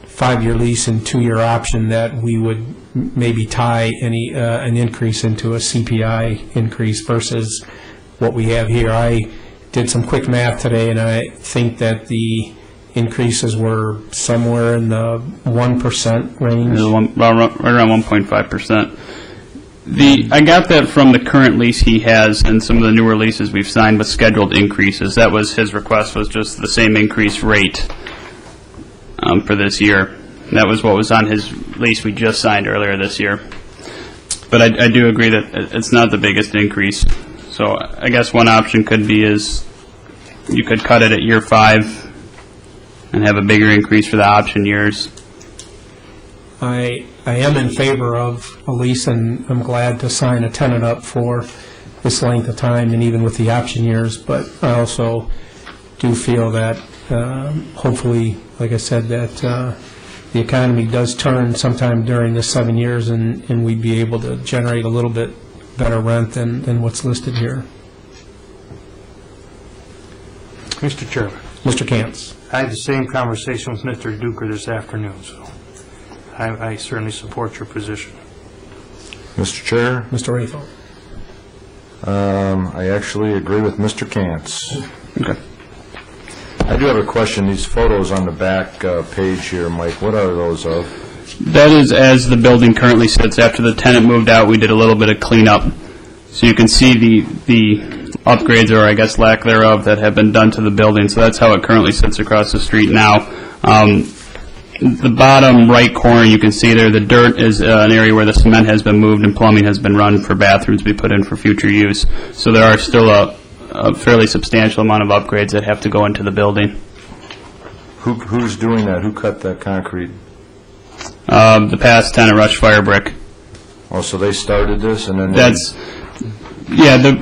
5-year lease and 2-year option, that we would maybe tie an increase into a CPI increase versus what we have here. I did some quick math today, and I think that the increases were somewhere in the 1% range. Right around 1.5%. I got that from the current lease he has and some of the newer leases we've signed with scheduled increases. That was his request, was just the same increase rate for this year. That was what was on his lease we just signed earlier this year. But I do agree that it's not the biggest increase. So I guess one option could be is you could cut it at year 5 and have a bigger increase for the option years. I am in favor of a lease, and I'm glad to sign a tenant up for this length of time and even with the option years, but I also do feel that hopefully, like I said, that the economy does turn sometime during this 7 years, and we'd be able to generate a little bit better rent than what's listed here. Mr. Chairman, Mr. Cantz. I had the same conversation with Mr. Duker this afternoon, so I certainly support your position. Mr. Chair, Mr. Rathel. I actually agree with Mr. Cantz. Okay. I do have a question. These photos on the back page here, Mike, what are those of? That is as the building currently sits. After the tenant moved out, we did a little bit of cleanup. So you can see the upgrades, or I guess lack thereof, that have been done to the building. So that's how it currently sits across the street now. The bottom right corner, you can see there, the dirt is an area where the cement has been moved and plumbing has been run for bathrooms to be put in for future use. So there are still a fairly substantial amount of upgrades that have to go into the building. Who's doing that? Who cut that concrete? The past tenant, Rush Fire Brick. Oh, so they started this and then...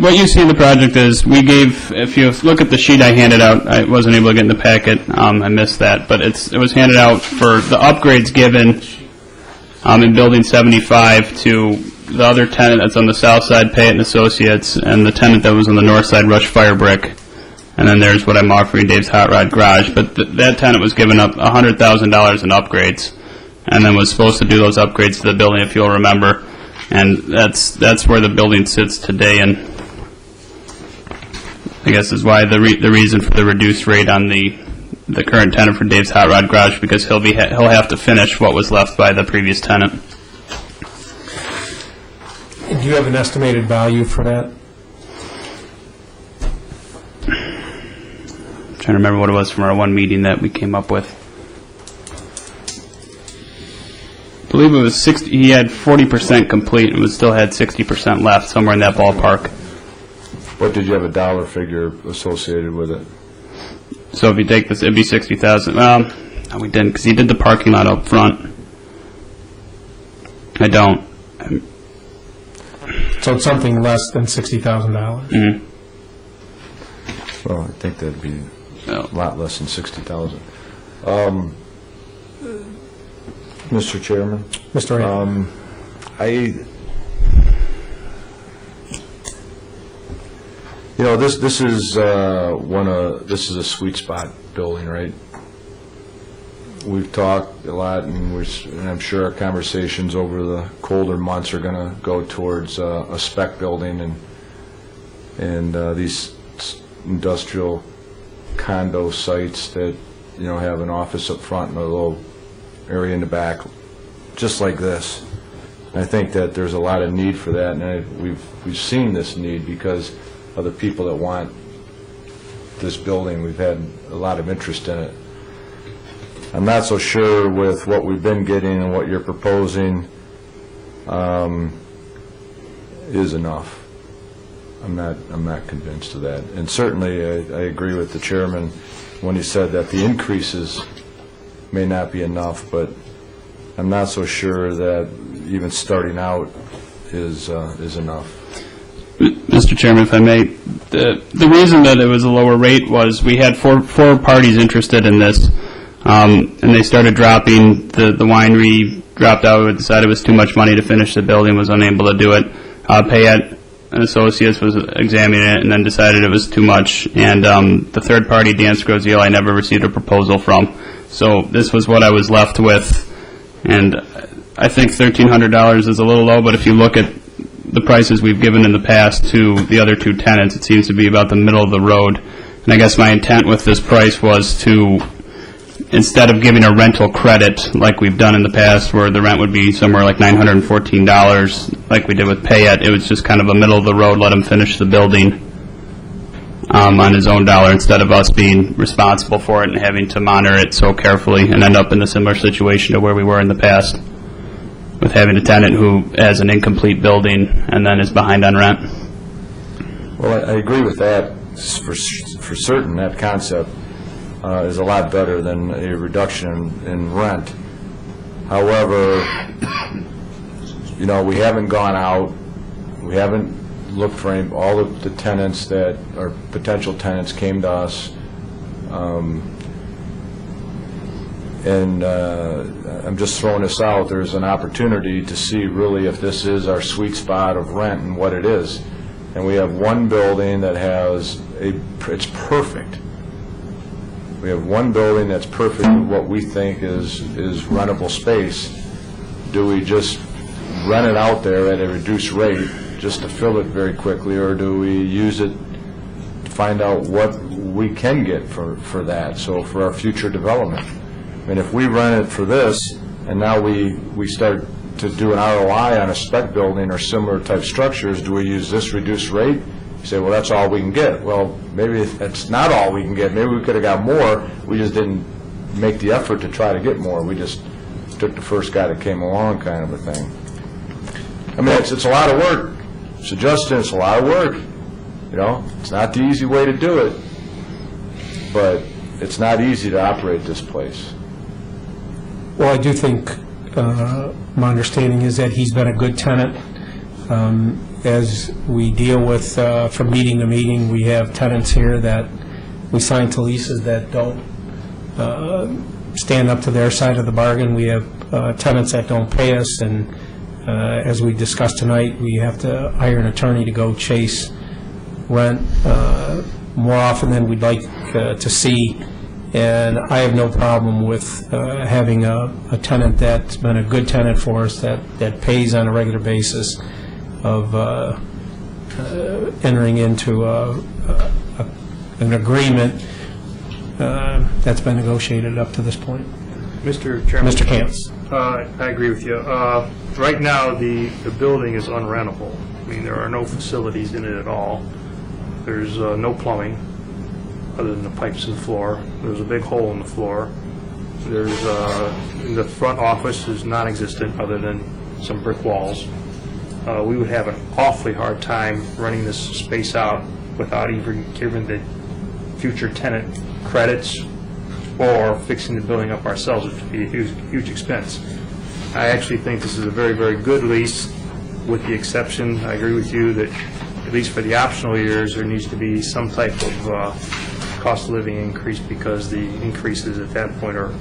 What you see in the project is, we gave, if you look at the sheet I handed out, I wasn't able to get in the packet, I missed that, but it was handed out for the upgrades given in Building 75 to the other tenant that's on the south side, Payette and Associates, and the tenant that was on the north side, Rush Fire Brick. And then there's what I'm offering, Dave's Hot Rod Garage. But that tenant was given up $100,000 in upgrades, and then was supposed to do those upgrades to the building, if you'll remember. And that's where the building sits today, and I guess is why the reason for the reduced rate on the current tenant for Dave's Hot Rod Garage, because he'll have to finish what was left by the previous tenant. Do you have an estimated value for that? I'm trying to remember what it was from our one meeting that we came up with. I believe it was 60. He had 40% complete and still had 60% left, somewhere in that ballpark. What did you have a dollar figure associated with it? So if you take this, it'd be 60,000. Well, no, we didn't, because he did the parking lot up front. I don't. So it's something less than $60,000. Mm-hmm. Well, I think that'd be a lot less than 60,000. Mr. Chairman? Mr. Ray. This is this is a sweet spot building, right? We've talked a lot, and I'm sure our conversations over the colder months are going to go towards a spec building and these industrial condo sites that have an office up front and a little area in the back, just like this. And I think that there's a lot of need for that, and we've seen this need because of the people that want this building. We've had a lot of interest in it. I'm not so sure with what we've been getting and what you're proposing is enough. I'm not convinced of that. And certainly I agree with the chairman when he said that the increases may not be enough, but I'm not so sure that even starting out is enough. Mr. Chairman, if I may, the reason that it was a lower rate was we had four parties interested in this, and they started dropping. The winery dropped out, decided it was too much money to finish the building, was unable to do it. Payette and Associates was examining it and then decided it was too much. And the third party, Dan Scroziel, I never received a proposal from. So this was what I was left with, and I think $1,300 is a little low, but if you look at the prices we've given in the past to the other two tenants, it seems to be about the middle of the road. And I guess my intent with this price was to, instead of giving a rental credit like we've done in the past where the rent would be somewhere like $914 like we did with Payette, it was just kind of a middle of the road, let him finish the building on his own dollar instead of us being responsible for it and having to monitor it so carefully and end up in a similar situation to where we were in the past with having a tenant who has an incomplete building and then is behind on rent. Well, I agree with that. For certain, that concept is a lot better than a reduction in rent. However, we haven't gone out, we haven't looked for all of the tenants that are potential tenants came to us, and I'm just throwing this out. There's an opportunity to see really if this is our sweet spot of rent and what it is. And we have one building that has it's perfect. We have one building that's perfect with what we think is rentable space. Do we just rent it out there at a reduced rate just to fill it very quickly, or do we use it find out what we can get for that, so for our future development. I mean, if we rent it for this, and now we start to do an ROI on a spec building or similar type structures, do we use this reduced rate? You say, well, that's all we can get. Well, maybe it's not all we can get. Maybe we could have got more. We just didn't make the effort to try to get more. We just took the first guy that came along, kind of a thing. I mean, it's a lot of work. So Justin, it's a lot of work. You know, it's not the easy way to do it, but it's not easy to operate this place. Well, I do think, my understanding is that he's been a good tenant. As we deal with, from meeting to meeting, we have tenants here that we sign to leases that don't stand up to their side of the bargain. We have tenants that don't pay us, and as we discussed tonight, we have to hire an attorney to go chase rent more often than we'd like to see. And I have no problem with having a tenant that's been a good tenant for us, that pays on a regular basis, of entering into an agreement that's been negotiated up to this point. Mr. Chairman. Mr. Camps. I agree with you. Right now, the building is unrentable. I mean, there are no facilities in it at all. There's no plumbing other than the pipes in the floor. There's a big hole in the floor. There's the front office is non-existent other than some brick walls. We would have an awfully hard time running this space out without even giving the future tenant credits or fixing the building up ourselves, which would be a huge expense. I actually think this is a very, very good lease, with the exception, I agree with you, that at least for the optional years, there needs to be some type of cost of living increase, because the increases at that point are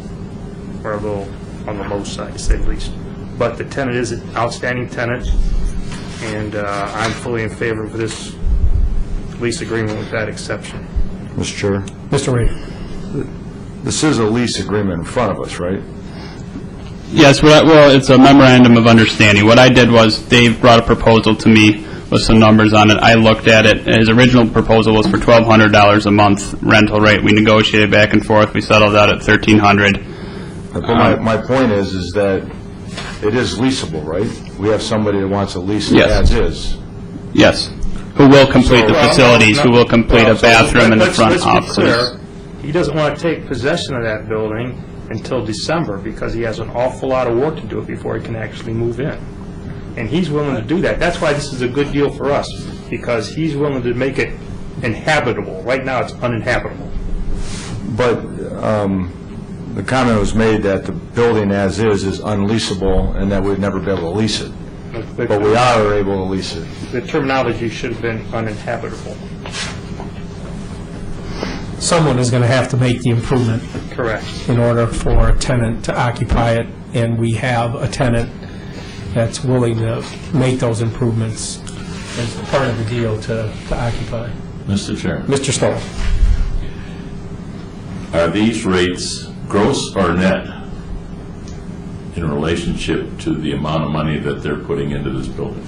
a little on the low side, to say the least. But the tenant is an outstanding tenant, and I'm fully in favor of this lease agreement with that exception. Mr. Chair, Mr. Ray. this is a lease agreement in front of us, right? Yes, well, it's a memorandum of understanding. What I did was, Dave brought a proposal to me with some numbers on it. I looked at it. His original proposal was for $1,200 a month rental rate. We negotiated back and forth. We settled out at $1,300. But my point is that it is leasable, right? We have somebody that wants to lease it Yes. as is. Yes. Who will complete the Well, facilities, who will complete a so bathroom in the let's- front let's be offices. clear. He doesn't want to take possession of that building until December, because he has an awful lot of work to do before he can actually move in. And he's willing to do that. That's why this is a good deal for us, because he's willing to make it inhabitable. Right now, it's uninhabitable. But the comment was made that the building as is unleasable, and that we'd never be able to lease it. But we are able to lease it. The terminology should have been uninhabitable. Someone is going to have to make the improvement Correct. in order for a tenant to occupy it, and we have a tenant that's willing to make those improvements as part of the deal to occupy. Mr. Chairman, Mr. Stoll. are these rates gross or net in relationship to the amount of money that they're putting into this building?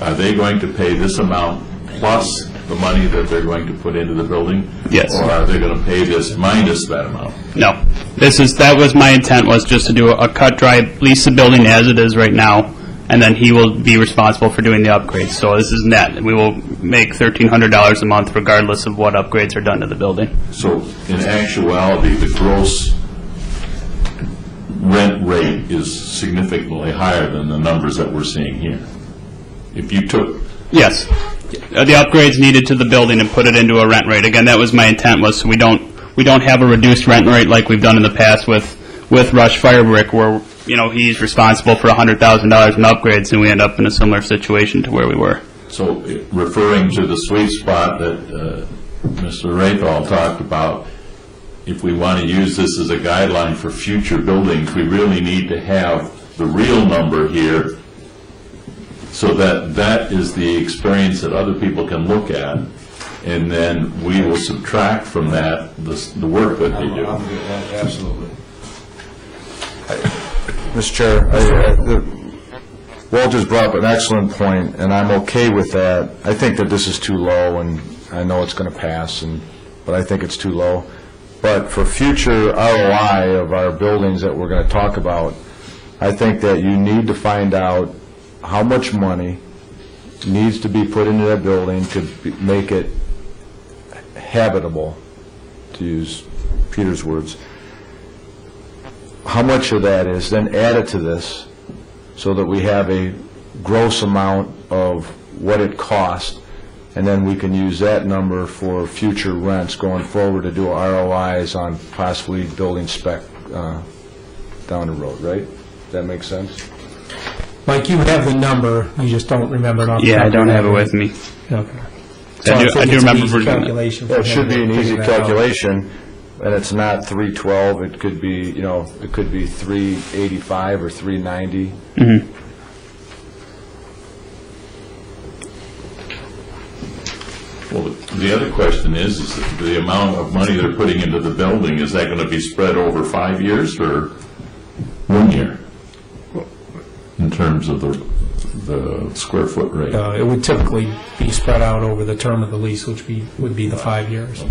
Are they going to pay this amount plus the money that they're going to put into the building? Yes. Or are they going to pay this minus that amount? No. That was my intent, was just to do a cut dry, lease the building as it is right now, and then he will be responsible for doing the upgrades. So this is net. We will make $1,300 a month regardless of what upgrades are done to the building. So in actuality, the gross rent rate is significantly higher than the numbers that we're seeing here. If you took, Yes. The upgrades needed to the building and put it into a rent rate. Again, that was my intent, was so we don't have a reduced rent rate like we've done in the past with Rush Fire Brick, where, you know, he's responsible for $100,000 in upgrades, and we end up in a similar situation to where we were. so referring to the sweet spot that Mr. Rathall talked about, if we want to use this as a guideline for future buildings, we really need to have the real number here, so that is the experience that other people can look at, and then we will subtract from that the work that they do. Absolutely. Mr. Chair, Walt just brought up an excellent point, and I'm okay with that. I think that this is too low, and I know it's going to pass, but I think it's too low. But for future ROI of our buildings that we're going to talk about, I think that you need to find out how much money needs to be put into that building to make it habitable, to use Peter's words. How much of that is, then add it to this so that we have a gross amount of what it costs, and then we can use that number for future rents going forward to do ROIs on possibly building spec down the road, right? Does that make sense? Mike, you have the number, you just don't remember it off the Yeah, top I of your don't have it head. with me. Okay. I do remember version of it. Calculation. Well, it should be an easy calculation, and it's not 312, it could be, it could be 385 or 390. Well, the other question is the amount of money they're putting into the building, is that going to be spread over 5 years or 1 year? In terms of the square foot rate? It would typically be spread out over the term of the lease, which would be the 5 years.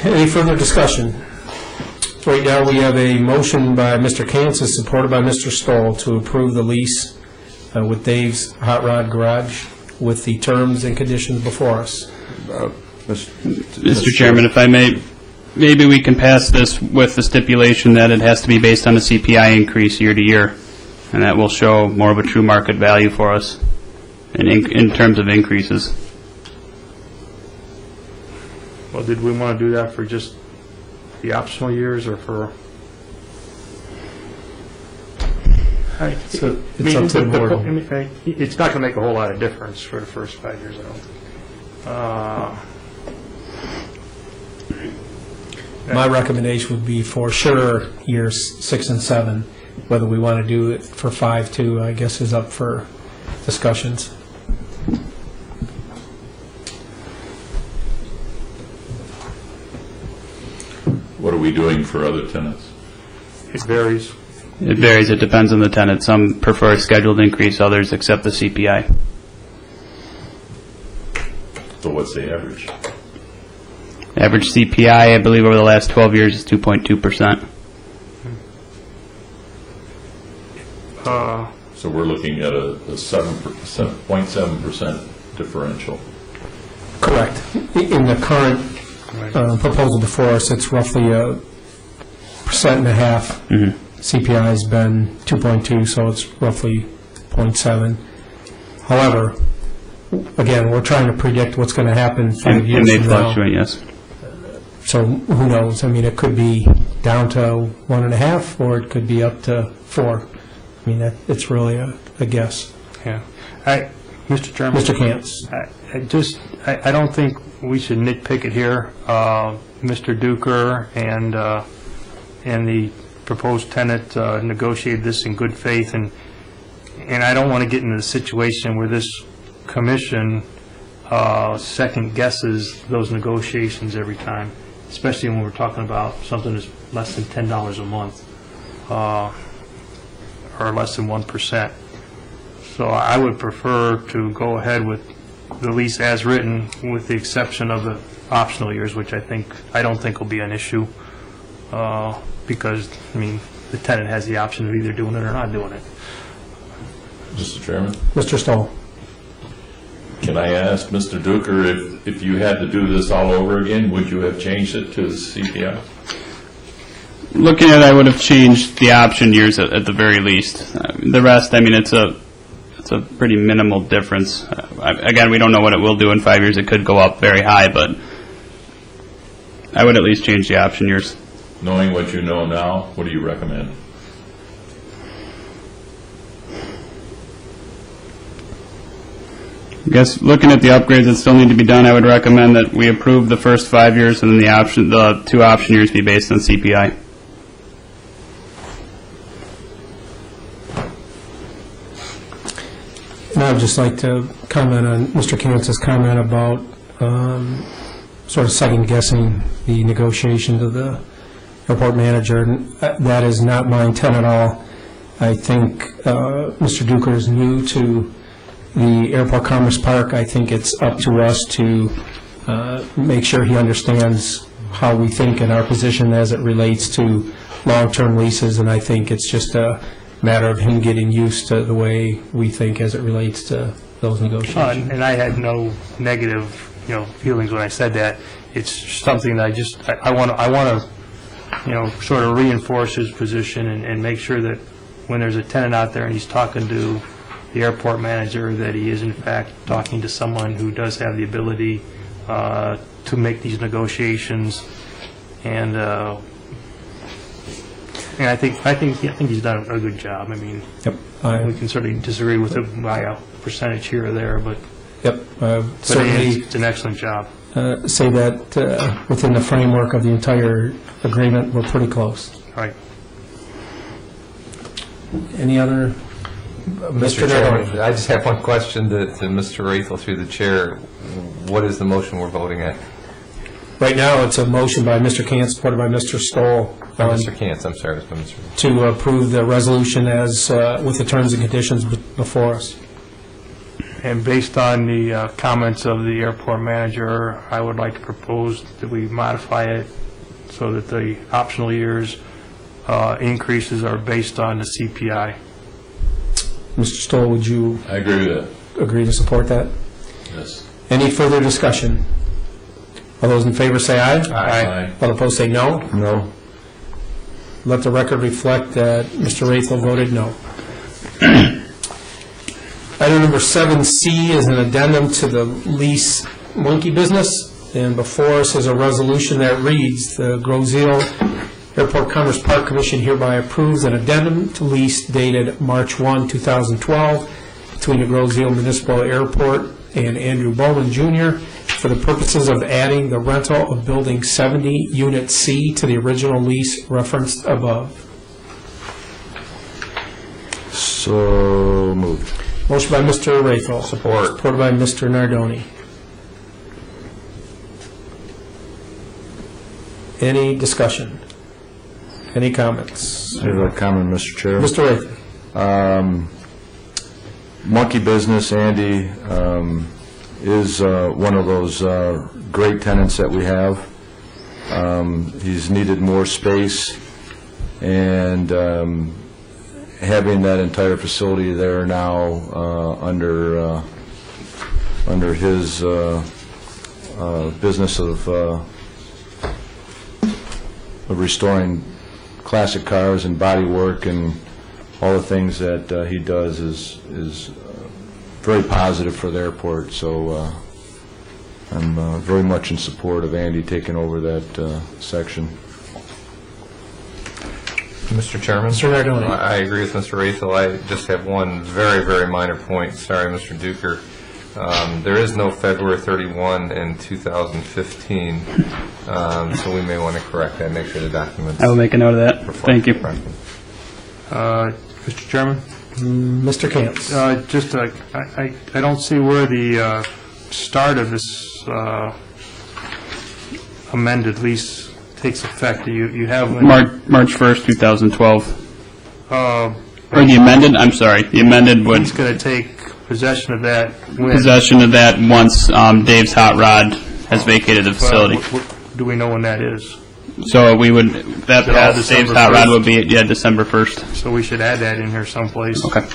Any further discussion? Right now, we have a motion by Mr. Kansas, supported by Mr. Stoll, to approve the lease with Dave's Hot Rod Garage with the terms and conditions before us. Mr. Chairman, if I may, maybe we can pass this with the stipulation that it has to be based on a CPI increase year to year, and that will show more of a true market value for us in terms of increases. Well, did we want to do that for just the optional years or for? It's up to the board. It's not going to make a whole lot of difference for the first 5 years, I don't think. My recommendation would be for sure years 6 and 7. Whether we want to do it for 5 too, I guess, is up for discussions. What are we doing for other tenants? It varies. It varies, it depends on the tenant. Some prefer a scheduled increase, others accept the CPI. So what's the average? Average CPI, I believe, over the last 12 years is 2.2%. So we're looking at a 7.7% differential. Correct. In the current proposal before us, it's roughly 1.5%. CPI has been 2.2, so it's roughly 0.7. However, again, we're trying to predict what's going to happen 5 It years may from now. fluctuate, yes. So who knows? I mean, it could be down to 1.5, or it could be up to 4. I mean, it's really a guess. Yeah. Mr. Chairman? Mr. Cantz. I don't think we should nitpick it here. Mr. Duker and the proposed tenant negotiated this in good faith, and I don't want to get into the situation where this commission second guesses those negotiations every time, especially when we're talking about something that's less than $10 a month or less than 1%. So I would prefer to go ahead with the lease as written, with the exception of the optional years, which I don't think will be an issue, because, I mean, the tenant has the option of either doing it or not doing it. Mr. Chairman? Mr. Stoll. Can I ask Mr. Duker, if you had to do this all over again, would you have changed it to the CPI? Looking at it, I would have changed the option years at the very least. The rest, I mean, it's a pretty minimal difference. Again, we don't know what it will do in 5 years. It could go up very high, but I would at least change the option years. Knowing what you know now, what do you recommend? I guess looking at the upgrades that still need to be done, I would recommend that we approve the first 5 years and then the 2 option years be based on CPI. And I would just like to comment on Mr. Kantz's comment about sort of second-guessing the negotiations of the airport manager. And that is not my intent at all. I think Mr. Duker is new to the Airport Commerce Park, I think it's up to us to make sure he understands how we think in our position as it relates to long-term leases, and I think it's just a matter of him getting used to the way we think as it relates to those negotiations. And I had no negative, feelings when I said that. It's something that I want to, sort of reinforce his position and make sure that when there's a tenant out there and he's talking to the airport manager, that he is in fact talking to someone who does have the ability to make these negotiations. And I think he's done a good job. I mean, Yep. we can certainly disagree with him by a percentage here or there, but Yep. certainly Certainly it's an excellent job. say that within the framework of the entire agreement, we're pretty close. Right. Any other? Mr. Chairman, I just have one question to Mr. Raethel through the chair. What is the motion we're voting at? Right now, it's a motion by Mr. Cant, supported by Mr. Stoll, Mr. Cantz, I'm sorry. It's by Mr. to approve the resolution as, with the terms and conditions before us. And based on the comments of the airport manager, I would like to propose that we modify it so that the optional years increases are based on the CPI. Mr. Stoll, would you I agree with that, agree to support that? yes. Any further discussion? All those in favor say aye. Aye. All opposed say no. No? Let the record reflect that Mr. Raethel voted no. Item number 7C is an addendum to the lease monkey business, and before us is a resolution that reads, the Groseal Airport Commerce Park Commission hereby approves an addendum to lease dated March 1, 2012, between the Groseal Municipal Airport and Andrew Bowman Jr. for the purposes of adding the rental of Building 70, Unit C to the original lease referenced above. So moved. Motion by Mr. Raethel. Support. Supported by Mr. Nardoni. Any discussion? Any comments? I have a comment, Mr. Chair. Mr. Raethel. Monkey Business, Andy, is one of those great tenants that we have. He's needed more space, and having that entire facility there now under his business of restoring classic cars and body work and all the things that he does is very positive for the airport. So I'm very much in support of Andy taking over that section. Mr. Chairman? Mr. Nardoni. I agree with Mr. Raethel. I just have one very, very minor point. Sorry, Mr. Duker. There is no February 31 in 2015, so we may want to correct that, make sure the documents... I will make a note of that. reflect Thank you. correctly. Mr. Chairman? Mr. Cantz. I don't see where the start of this amended lease takes effect. You have... March 1st, 2012. Or Or the amended, I'm sorry, the amended would He's going to take possession of that when... possession of that once Dave's Hot Rod has vacated the facility. Do we know when that is? So we would, that Is it all pass, Dave's December Hot Rod 1st? would be, yeah, December 1st. So we should add that in here someplace. Okay.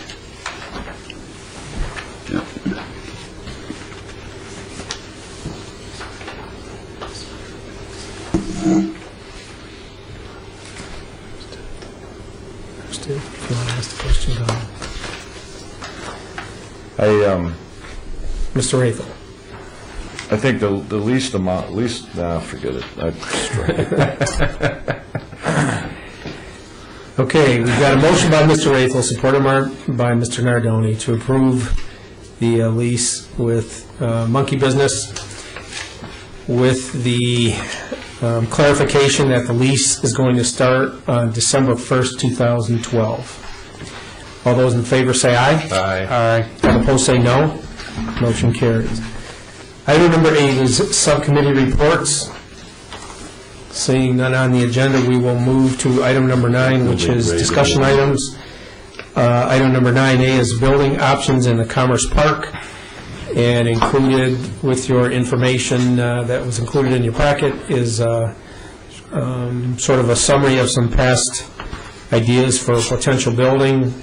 Steve, if you want to ask the question, go ahead. Mr. Raethel. I think the least amount, forget it. Okay, we've got a motion by Mr. Raethel, supported by Mr. Nardoni, to approve the lease with Monkey Business with the clarification that the lease is going to start on December 1st, 2012. All those in favor say aye. Aye. All opposed say no. Motion carries. Item number 8 is subcommittee reports. Seeing none on the agenda, we will move to item number 9, which is discussion items. Item number 9A is building options in the Commerce Park, and included with your information that was included in your packet is sort of a summary of some past ideas for potential building,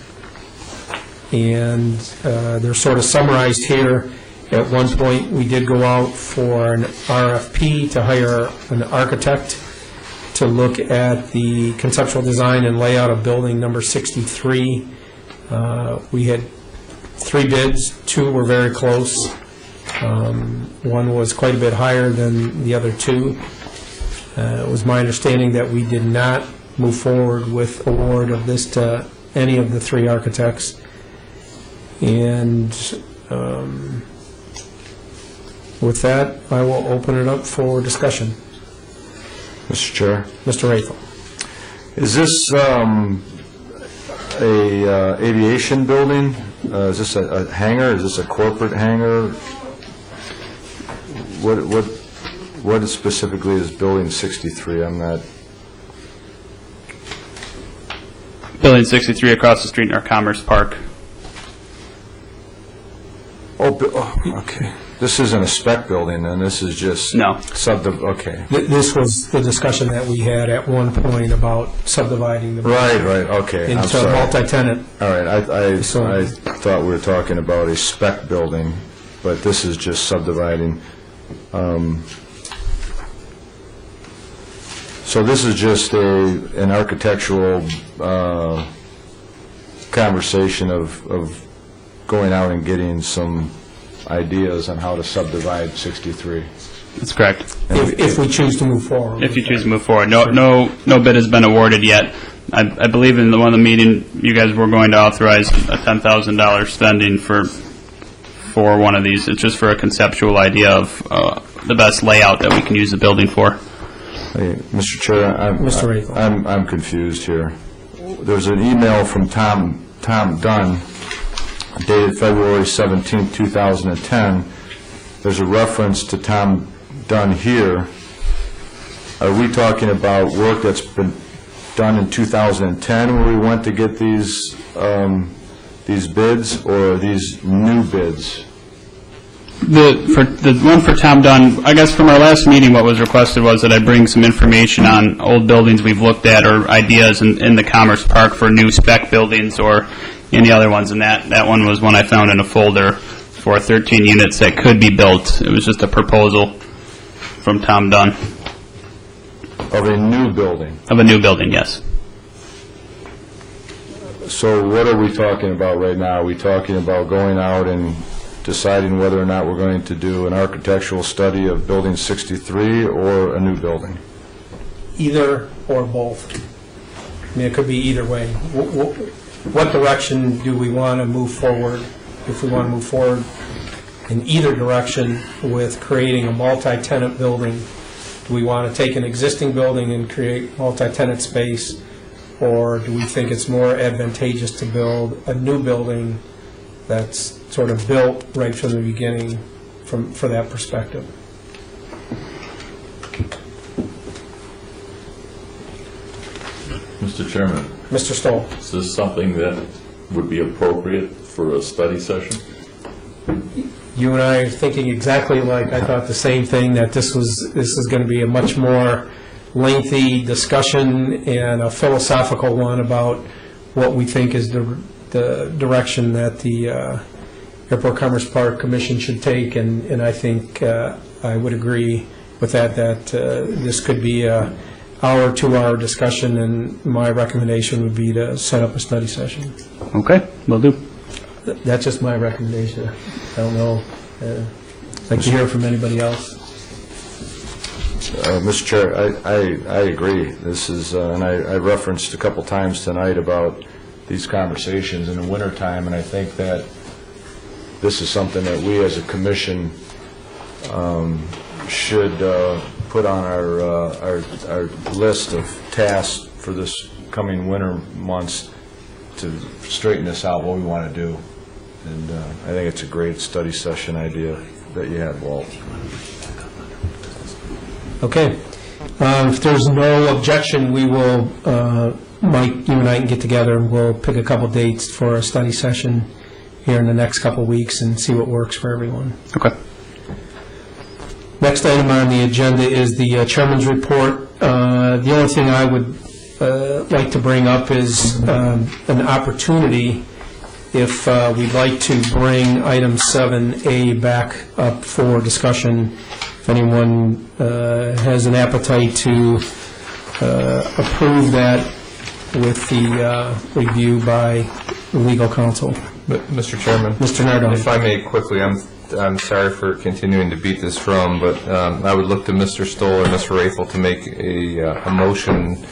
and they're sort of summarized here. At one point, we did go out for an RFP to hire an architect to look at the conceptual design and layout of building number 63. We had 3 bids, 2 were very close. One was quite a bit higher than the other 2. It was my understanding that we did not move forward with award of this to any of the 3 architects. And with that, I will open it up for discussion. Mr. Chair, Mr. Rathel. is this a aviation building? Is this a hangar? Is this a corporate hangar? What specifically is Building 63? I'm not... Building 63 across the street in our Commerce Park. Okay. This isn't a spec building, and this is just... No. Okay. This was the discussion that we had at one point about subdividing the Right, okay. I'm into sorry. multi-tenant. All right, I thought we were talking about a spec building, but this is just subdividing. So this is just an architectural conversation of going out and getting some ideas on how to subdivide 63. That's correct. If we choose to move forward. If you choose to move forward. No bid has been awarded yet. I believe in one of the meeting, you guys were going to authorize a $10,000 spending for one of these. It's just for a conceptual idea of the best layout that we can use the building for. Hey, Mr. Chair, Mr. Rathel. I'm confused here. There's an email from Tom Dunn dated February 17, 2010. There's a reference to Tom Dunn here. Are we talking about work that's been done in 2010 where we went to get these bids, or are these new bids? The one for Tom Dunn, I guess from our last meeting, what was requested was that I bring some information on old buildings we've looked at or ideas in the Commerce Park for new spec buildings or any other ones, and that one was one I found in a folder for 13 units that could be built. It was just a proposal from Tom Dunn. Of a new building? Of a new building, yes. So what are we talking about right now? Are we talking about going out and deciding whether or not we're going to do an architectural study of Building 63 or a new building? Either or both. I mean, it could be either way. What direction do we want to move forward? If we want to move forward in either direction with creating a multi-tenant building, do we want to take an existing building and create multi-tenant space, or do we think it's more advantageous to build a new building that's sort of built right from the beginning for that perspective? Mr. Chairman, Mr. Stoll. is this something that would be appropriate for a study session? You and I are thinking exactly alike. I thought the same thing, that this is going to be a much more lengthy discussion and a philosophical one about what we think is the direction that the Airport Commerce Park Commission should take, and I think I would agree with that this could be a hour, 2-hour discussion, and my recommendation would be to set up a study session. Okay, will do. That's just my recommendation. I don't know. I'd like to hear from anybody else. Mr. Chair, I agree. This is, and I referenced a couple times tonight about these conversations in the wintertime, and I think that this is something that we as a commission should put on our list of tasks for this coming winter months to straighten this out, what we want to do. And I think it's a great study session idea that you have, Walt. Okay. If there's no objection, we will Mike, you and I can get together and we'll pick a couple dates for a study session here in the next couple weeks and see what works for everyone. Okay. Next item on the agenda is the chairman's report. The only thing I would like to bring up is an opportunity if we'd like to bring item 7A back up for discussion. If anyone has an appetite to approve that with the review by the legal counsel. Mr. Chairman? Mr. Nardone. If I may quickly, I'm sorry for continuing to beat this drum, but I would look to Mr. Stoll or Mr. Rathel to make a motion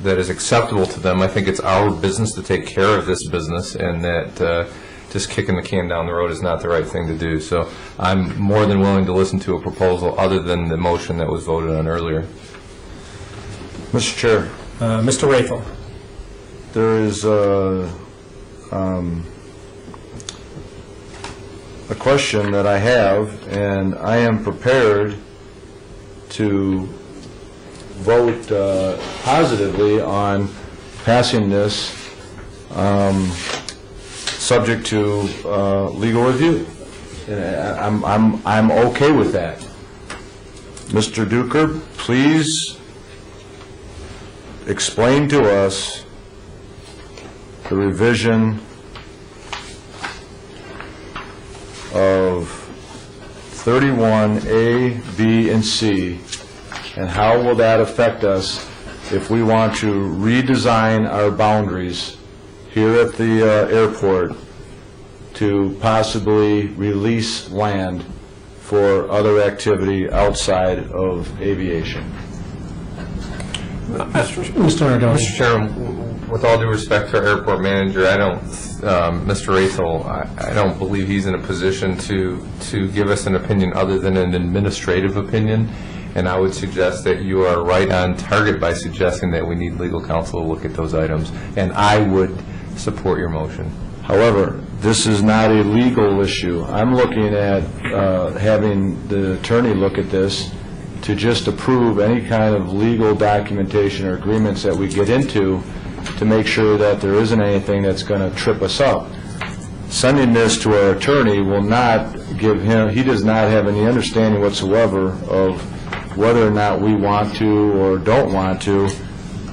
that is acceptable to them. I think it's our business to take care of this business, and that just kicking the can down the road is not the right thing to do. So I'm more than willing to listen to a proposal other than the motion that was voted on earlier. Mr. Chair, Mr. Rathel. there is a question that I have, and I am prepared to vote positively on passing this, subject to legal review. And I'm okay with that. Mr. Duker, please explain to us the revision of 31A, B, and C, and how will that affect us if we want to redesign our boundaries here at the airport to possibly release land for other activity outside of aviation? Mr. Nardone. Mr. Chairman, with all due respect to our airport manager, Mr. Rathel, I don't believe he's in a position to give us an opinion other than an administrative opinion, and I would suggest that you are right on target by suggesting that we need legal counsel to look at those items, and I would support your motion. However, this is not a legal issue. I'm looking at having the attorney look at this to just approve any kind of legal documentation or agreements that we get into to make sure that there isn't anything that's going to trip us up. Sending this to our attorney will not give him, he does not have any understanding whatsoever of whether or not we want to or don't want to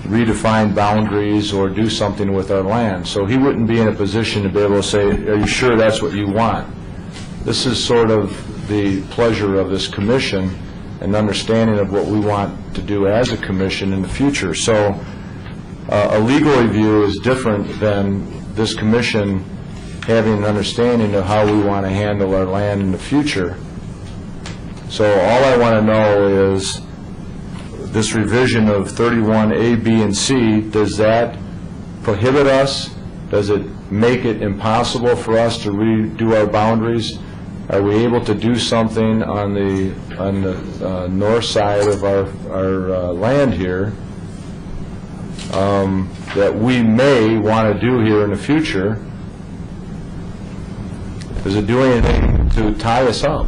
redefine boundaries or do something with our land. So he wouldn't be in a position to be able to say, are you sure that's what you want? This is sort of the pleasure of this commission and understanding of what we want to do as a commission in the future. So a legal review is different than this commission having an understanding of how we want to handle our land in the future. So all I want to know is this revision of 31A, B, and C, does that prohibit us? Does it make it impossible for us to redo our boundaries? Are we able to do something on the north side of our land here that we may want to do here in the future? Does it do anything to tie us up?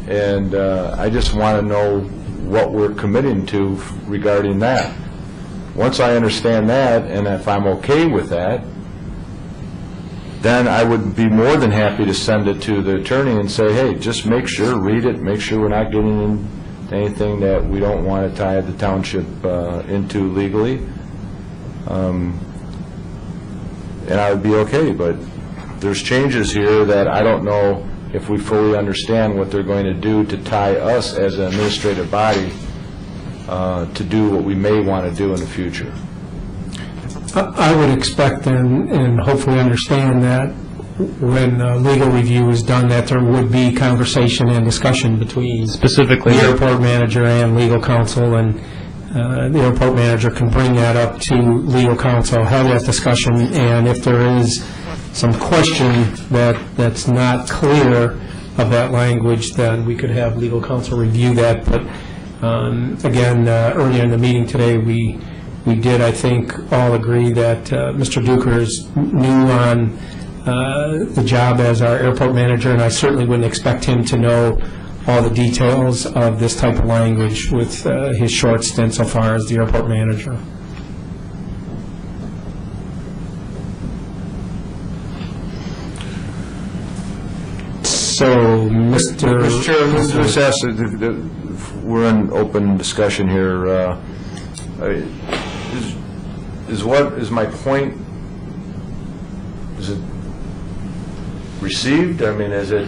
And I just want to know what we're committing to regarding that. Once I understand that, and if I'm okay with that, then I would be more than happy to send it to the attorney and say, hey, just make sure, read it, make sure we're not getting into anything that we don't want to tie the township into legally. And I would be okay, but there's changes here that I don't know if we fully understand what they're going to do to tie us as an administrative body to do what we may want to do in the future. I would expect and hopefully understand that when legal review is done, that there would be conversation and discussion between Specifically, the airport manager and legal counsel, and the airport manager can bring that up to legal counsel, have that discussion, and if there is some question that's not clear of that language, then we could have legal counsel review that. But again, earlier in the meeting today, we did, I think, all agree that Mr. Duker is new on the job as our airport manager, and I certainly wouldn't expect him to know all the details of this type of language with his short stint so far as the airport manager. So, Mr. Mr. Chairman, just ask, we're in open discussion here. Is my point, is it received? I mean, is it,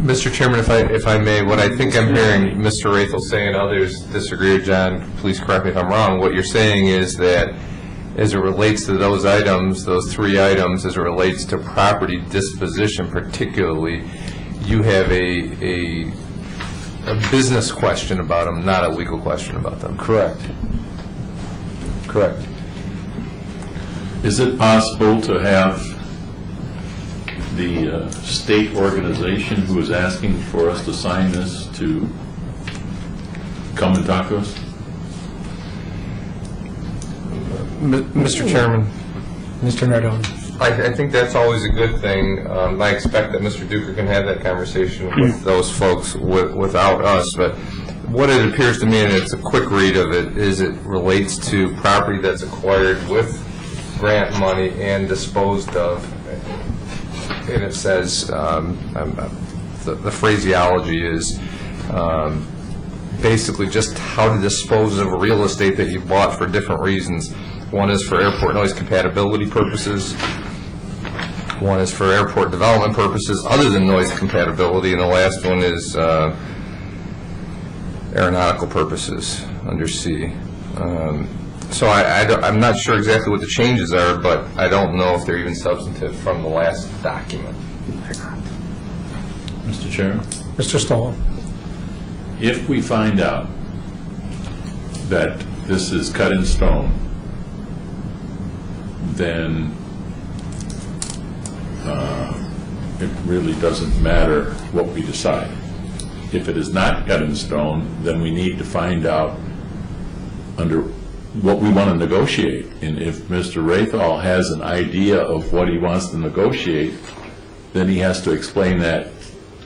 Mr. Chairman, if I may, what I think I'm hearing Mr. Rathel say, and others disagree, John, please correct me if I'm wrong, what you're saying is that as it relates to those items, those 3 items, as it relates to property disposition particularly, you have a business question about them, not a legal question about them. correct? Correct. Is it possible to have the state organization who is asking for us to sign this to come and talk to us? Mr. Chairman, Mr. Nardone. I think that's always a good thing. I expect that Mr. Duker can have that conversation with those folks without us, but what it appears to me, and it's a quick read of it, is it relates to property that's acquired with grant money and disposed of. And it says, the phraseology is basically just how to dispose of real estate that you bought for different reasons. One is for airport noise compatibility purposes. One is for airport development purposes other than noise compatibility. And the last one is aeronautical purposes under C. So I'm not sure exactly what the changes are, but I don't know if they're even substantive from the last document. Mr. Chairman? Mr. Stoll. If we find out that this is cut in stone, then it really doesn't matter what we decide. If it is not cut in stone, then we need to find out under what we want to negotiate. And if Mr. Rathal has an idea of what he wants to negotiate, then he has to explain that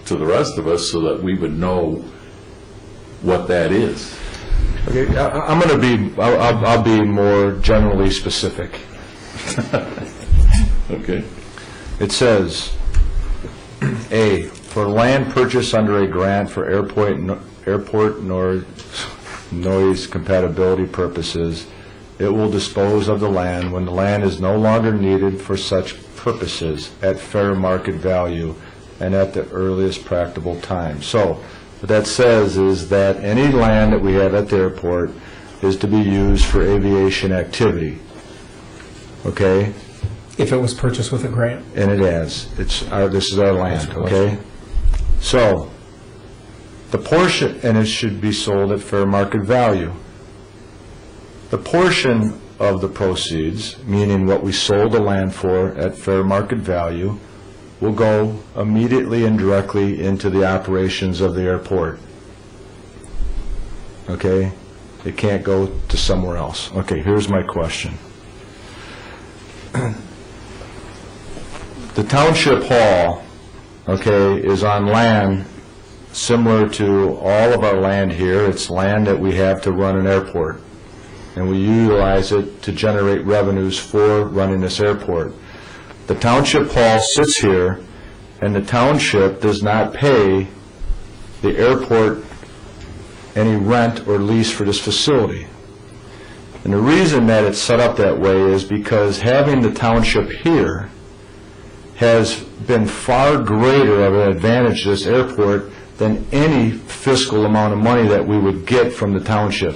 to the rest of us so that we would know what that is. Okay, I'm going to be, I'll be more generally specific. Okay? It says, A, for land purchased under a grant for airport noise compatibility purposes, it will dispose of the land when the land is no longer needed for such purposes at fair market value and at the earliest practicable time. So what that says is that any land that we have at the airport is to be used for aviation activity. Okay? If it was purchased with a grant. And it has. This is our land, okay? So, the portion, and it should be sold at fair market value. The portion of the proceeds, meaning what we sold the land for at fair market value, will go immediately and directly into the operations of the airport. Okay? It can't go to somewhere else. Okay, here's my question. The township hall, okay, is on land similar to all of our land here. It's land that we have to run an airport, and we utilize it to generate revenues for running this airport. The township hall sits here, and the township does not pay the airport any rent or lease for this facility. And the reason that it's set up that way is because having the township here has been far greater of an advantage to this airport than any fiscal amount of money that we would get from the township.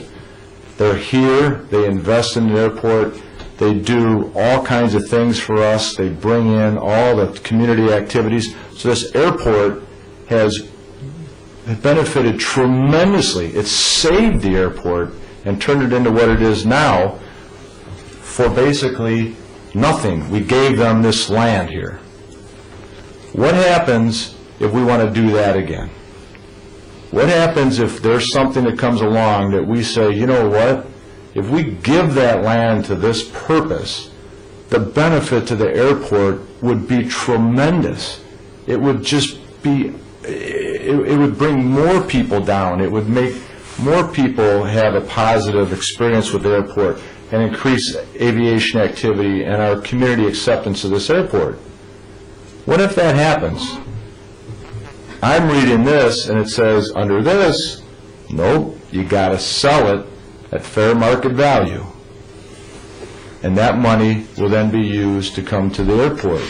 They're here, they invest in the airport, they do all kinds of things for us, they bring in all the community activities. So this airport has benefited tremendously. It's saved the airport and turned it into what it is now for basically nothing. We gave them this land here. What happens if we want to do that again? What happens if there's something that comes along that we say, you know what, if we give that land to this purpose, the benefit to the airport would be tremendous. It would just be, it would bring more people down. It would make more people have a positive experience with the airport and increase aviation activity and our community acceptance of this airport. What if that happens? I'm reading this, and it says, under this, nope, you got to sell it at fair market value. And that money will then be used to come to the airport.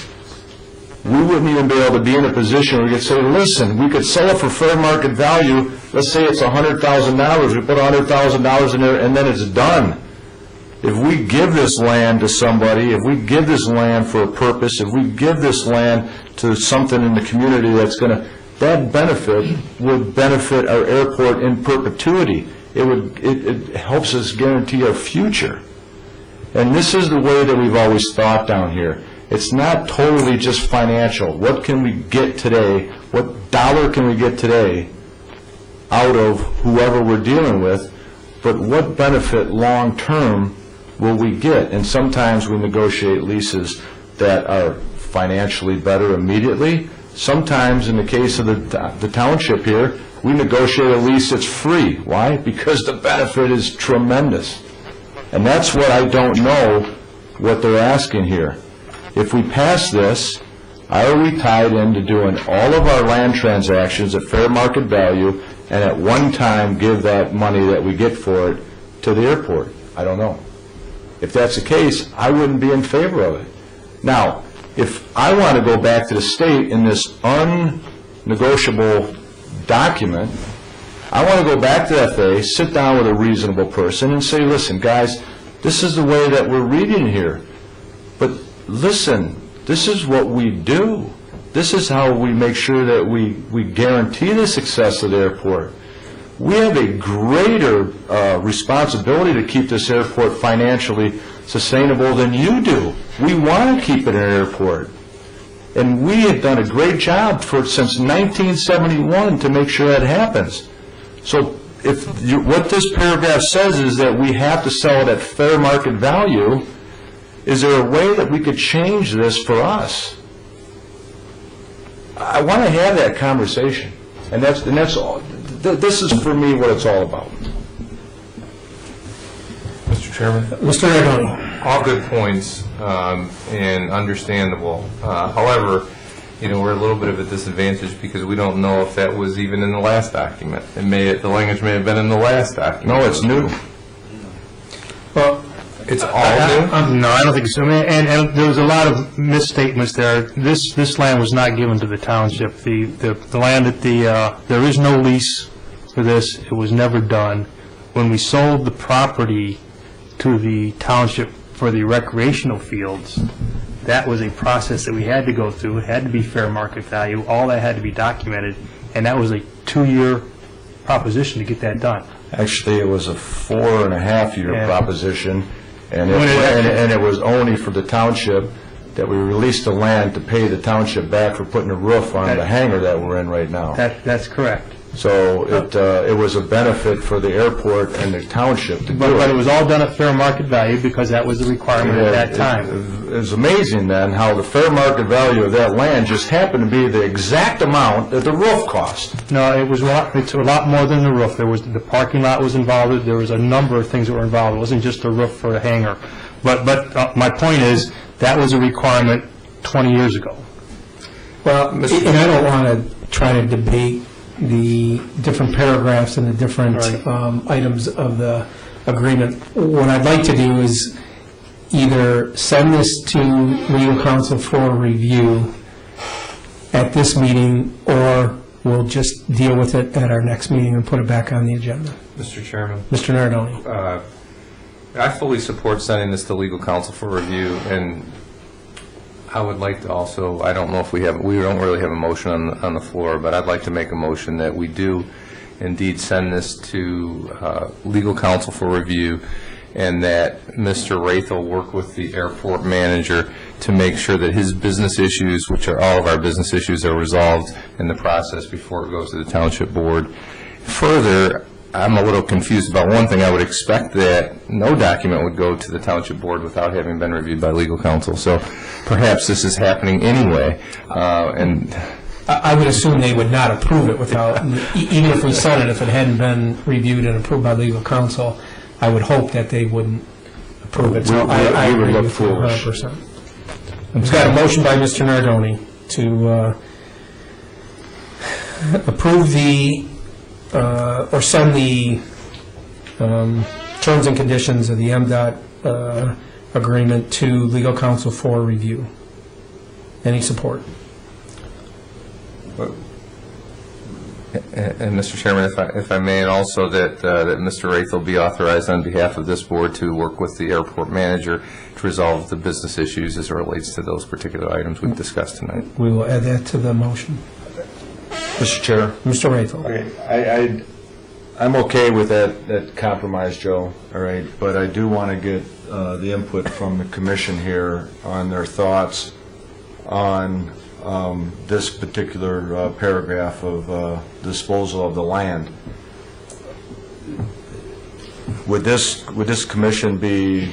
We wouldn't even be able to be in a position where we could say, listen, we could sell it for fair market value. Let's say it's $100,000. We put $100,000 in there, and then it's done. If we give this land to somebody, if we give this land for a purpose, if we give this land to something in the community that's going to, that benefit would benefit our airport in perpetuity. It helps us guarantee our future. And this is the way that we've always thought down here. It's not totally just financial. What can we get today? What dollar can we get today out of whoever we're dealing with? But what benefit long-term will we get? And sometimes we negotiate leases that are financially better immediately. Sometimes, in the case of the township here, we negotiate a lease that's free. Why? Because the benefit is tremendous. And that's what I don't know what they're asking here. If we pass this, are we tied into doing all of our land transactions at fair market value and at one time give that money that we get for it to the airport? I don't know. If that's the case, I wouldn't be in favor of it. Now, if I want to go back to the state in this unnegotiable document, I want to go back to the FAA, sit down with a reasonable person and say, listen, guys, this is the way that we're reading here. But listen, this is what we do. This is how we make sure that we guarantee the success of the airport. We have a greater responsibility to keep this airport financially sustainable than you do. We want to keep it an airport. And we have done a great job since 1971 to make sure that happens. So what this paragraph says is that we have to sell it at fair market value. Is there a way that we could change this for us? I want to have that conversation. And that's all. This is, for me, what it's all about. Mr. Chairman? Mr. Nardoni. All good points and understandable. However, we're a little bit of a disadvantage because we don't know if that was even in the last document. The language may have been in the last document. No, it's new. Well, it's all new? No, I don't think so. And there was a lot of misstatements there. This land was not given to the township. The land at there is no lease for this. It was never done. When we sold the property to the township for the recreational fields, that was a process that we had to go through. It had to be fair market value. All that had to be documented, and that was a 2-year proposition to get that done. Actually, it was a 4.5-year proposition, and it was only for the township that we released the land to pay the township back for putting a roof on the hangar that we're in right now. That's correct. So it was a benefit for the airport and the township to do it. But it was all done at fair market value because that was the requirement at that time. It's amazing then how the fair market value of that land just happened to be the exact amount that the roof cost. No, it's a lot more than the roof. There was the parking lot was involved. There was a number of things that were involved. It wasn't just a roof for the hangar. But my point is that was a requirement 20 years ago. Well, and I don't want to try to debate the different paragraphs and the different items of the agreement. What I'd like to do is either send this to legal counsel for review at this meeting, or we'll just deal with it at our next meeting and put it back on the agenda. Mr. Chairman? Mr. Nardoni. I fully support sending this to legal counsel for review, and I would like to also, I don't know if we don't really have a motion on the floor, but I'd like to make a motion that we do indeed send this to legal counsel for review, and that Mr. Rathel work with the airport manager to make sure that his business issues, which are all of our business issues, are resolved in the process before it goes to the township board. Further, I'm a little confused about one thing. I would expect that no document would go to the township board without having been reviewed by legal counsel. So perhaps this is happening anyway. And I would assume they would not approve it without, even if we sent it, if it hadn't been reviewed and approved by legal counsel, I would hope that they wouldn't approve it. So I we would agree look with you foolish. 100%. We've got a motion by Mr. Nardoni. to approve the, or send the terms and conditions of the MDOT agreement to legal counsel for review. Any support? And Mr. Chairman, if I may, and also that Mr. Rathel be authorized on behalf of this board to work with the airport manager to resolve the business issues as it relates to those particular items we've discussed tonight. We will add that to the motion. Mr. Chair? Mr. Rathel. Okay, I'm okay with that compromise, Joe, all right, but I do want to get the input from the commission here on their thoughts on this particular paragraph of disposal of the land. Would this commission be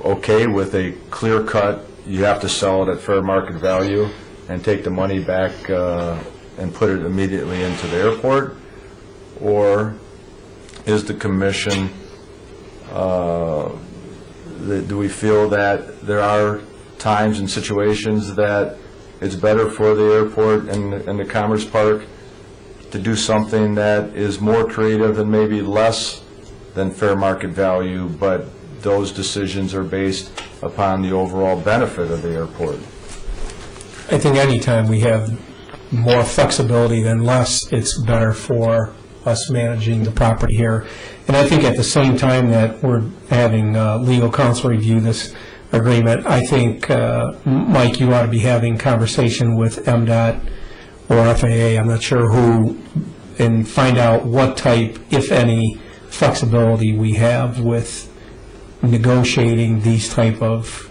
okay with a clear cut, you have to sell it at fair market value and take the money back and put it immediately into the airport? Or is the commission, do we feel that there are times and situations that it's better for the airport and the Commerce Park to do something that is more creative and maybe less than fair market value, but those decisions are based upon the overall benefit of the airport? I think anytime we have more flexibility than less, it's better for us managing the property here. And I think at the same time that we're having legal counsel review this agreement, I think, Mike, you ought to be having conversation with MDOT or FAA, I'm not sure who, and find out what type, if any, flexibility we have with negotiating these type of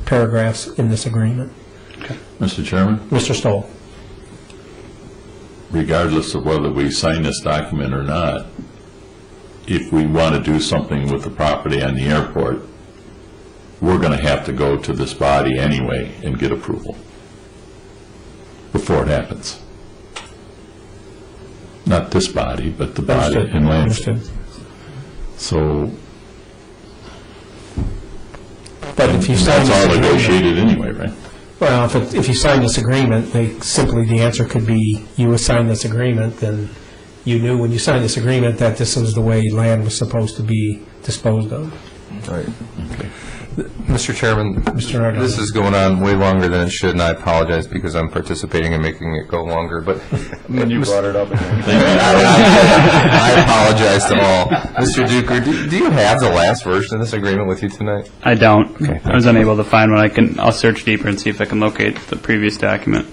paragraphs in this agreement. Mr. Chairman, Mr. Stoll. regardless of whether we sign this document or not, if we want to do something with the property on the airport, we're going to have to go to this body anyway and get approval before it happens. Not this body, but the body in Lansing. So But if you sign that's this all agreement, negotiated anyway, right? well, if you sign this agreement, the answer could be, you assigned this agreement, then you knew when you signed this agreement that this was the way land was supposed to be disposed of. Right. Mr. Chairman, Mr. Nardone. this is going on way longer than it should, and I apologize because I'm participating in making it go longer, but And you brought it up again. I apologize to all. Mr. Duker, do you have the last version of this agreement with you tonight? I don't. Okay. I was unable to find one. I'll search deeper and see if I can locate the previous document.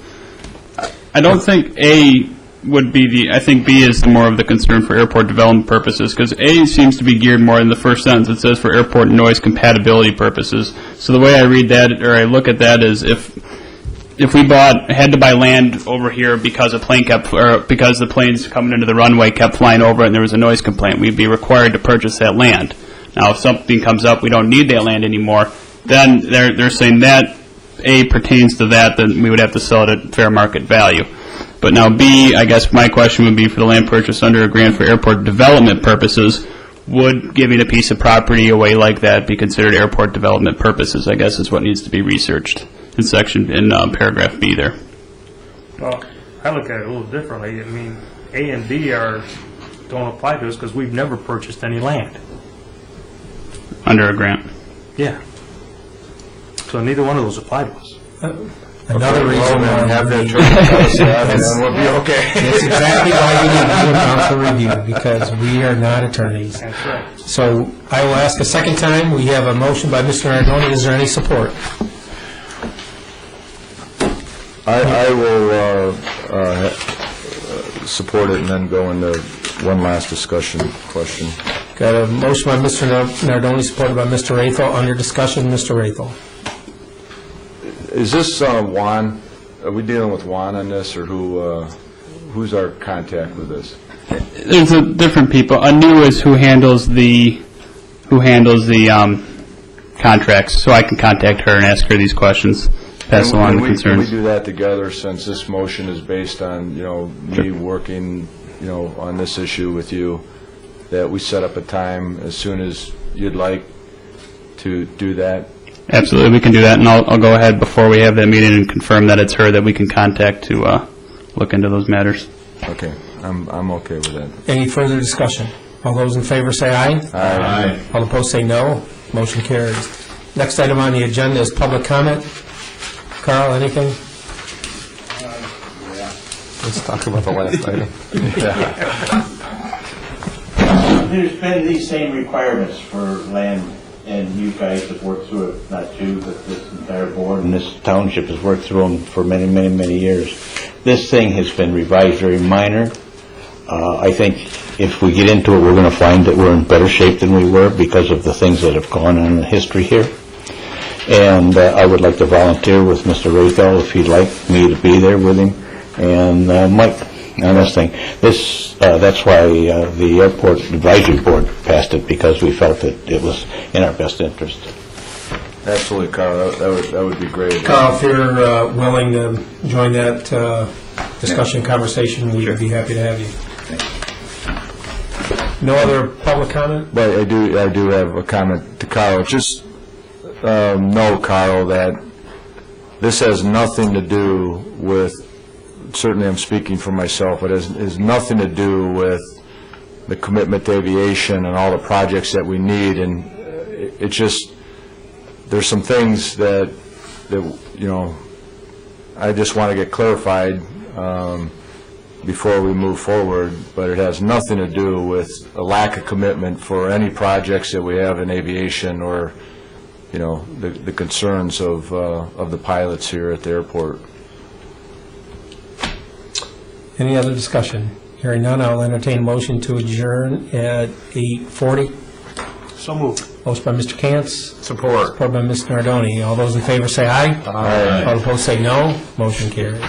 I don't think A would be I think B is more of the concern for airport development purposes, because A seems to be geared more in the first sentence. It says for airport noise compatibility purposes. So the way I read that, or I look at that, is if we had to buy land over here because a plane because the planes coming into the runway kept flying over it and there was a noise complaint, we'd be required to purchase that land. Now, if something comes up, we don't need that land anymore, then they're saying that A pertains to that, then we would have to sell it at fair market value. But now B, I guess my question would be for the land purchase under a grant for airport development purposes, would giving a piece of property away like that be considered airport development purposes, I guess is what needs to be researched in paragraph B there. Well, I look at it a little differently. I mean, A and B don't apply to us because we've never purchased any land. Under a grant. Yeah. So neither one of those apply to us. Another reason why Have that we- and then we'll be okay. That's exactly why we need legal counsel review, because we are not attorneys. That's right. So I will ask a second time. We have a motion by Mr. Nardone. Is there any support? I will support it and then go into one last discussion question. Got a motion by Mr. Nardone, supported by Mr. Rathel. Under discussion, Mr. Rathel. Is this Juan? Are we dealing with Juan on this, or who's our contact with this? There's different people. Anu is who handles the contracts, so I can contact her and ask her these questions, pass along the Can concerns. we do that together, since this motion is based on, me working, on this issue with you, that we set up a time as soon as you'd like to do that? Absolutely, we can do that, and I'll go ahead before we have that meeting and confirm that it's her that we can contact to look into those matters. Okay, I'm okay with that. Any further discussion? All those in favor say aye. Aye. All opposed say no. Motion carries. Next item on the agenda is public comment. Carl, anything? Let's talk about the last item. There's been these same requirements for land, and you guys have worked through it, not you, but this entire board and this township has worked through them for many, many, many years. This thing has been revised very minor. I think if we get into it, we're going to find that we're in better shape than we were because of the things that have gone on in the history here. And I would like to volunteer with Mr. Rayfeld if he'd like me to be there with him. And Mike, on this thing, that's why the Airport Advisory Board passed it, because we felt that it was in our best interest. Absolutely, Carl, that would be great. Carl, if you're willing to join that discussion, conversation, we would be happy to have you. No other public comment? But I do have a comment to Carl. Just know, Carl, that this has nothing to do with, certainly I'm speaking for myself, but it has nothing to do with the commitment to aviation and all the projects that we need. And it just, there's some things that you know, I just want to get clarified before we move forward, but it has nothing to do with a lack of commitment for any projects that we have in aviation, or, you know, the concerns of the pilots here at the airport. Any other discussion? Hearing none, I'll entertain a motion to adjourn at 8:40. So moved. Motion by Mr. Cantz. Support. Support by Mr. Nardoni. All those in favor say aye. Aye. All opposed say no. Motion carries.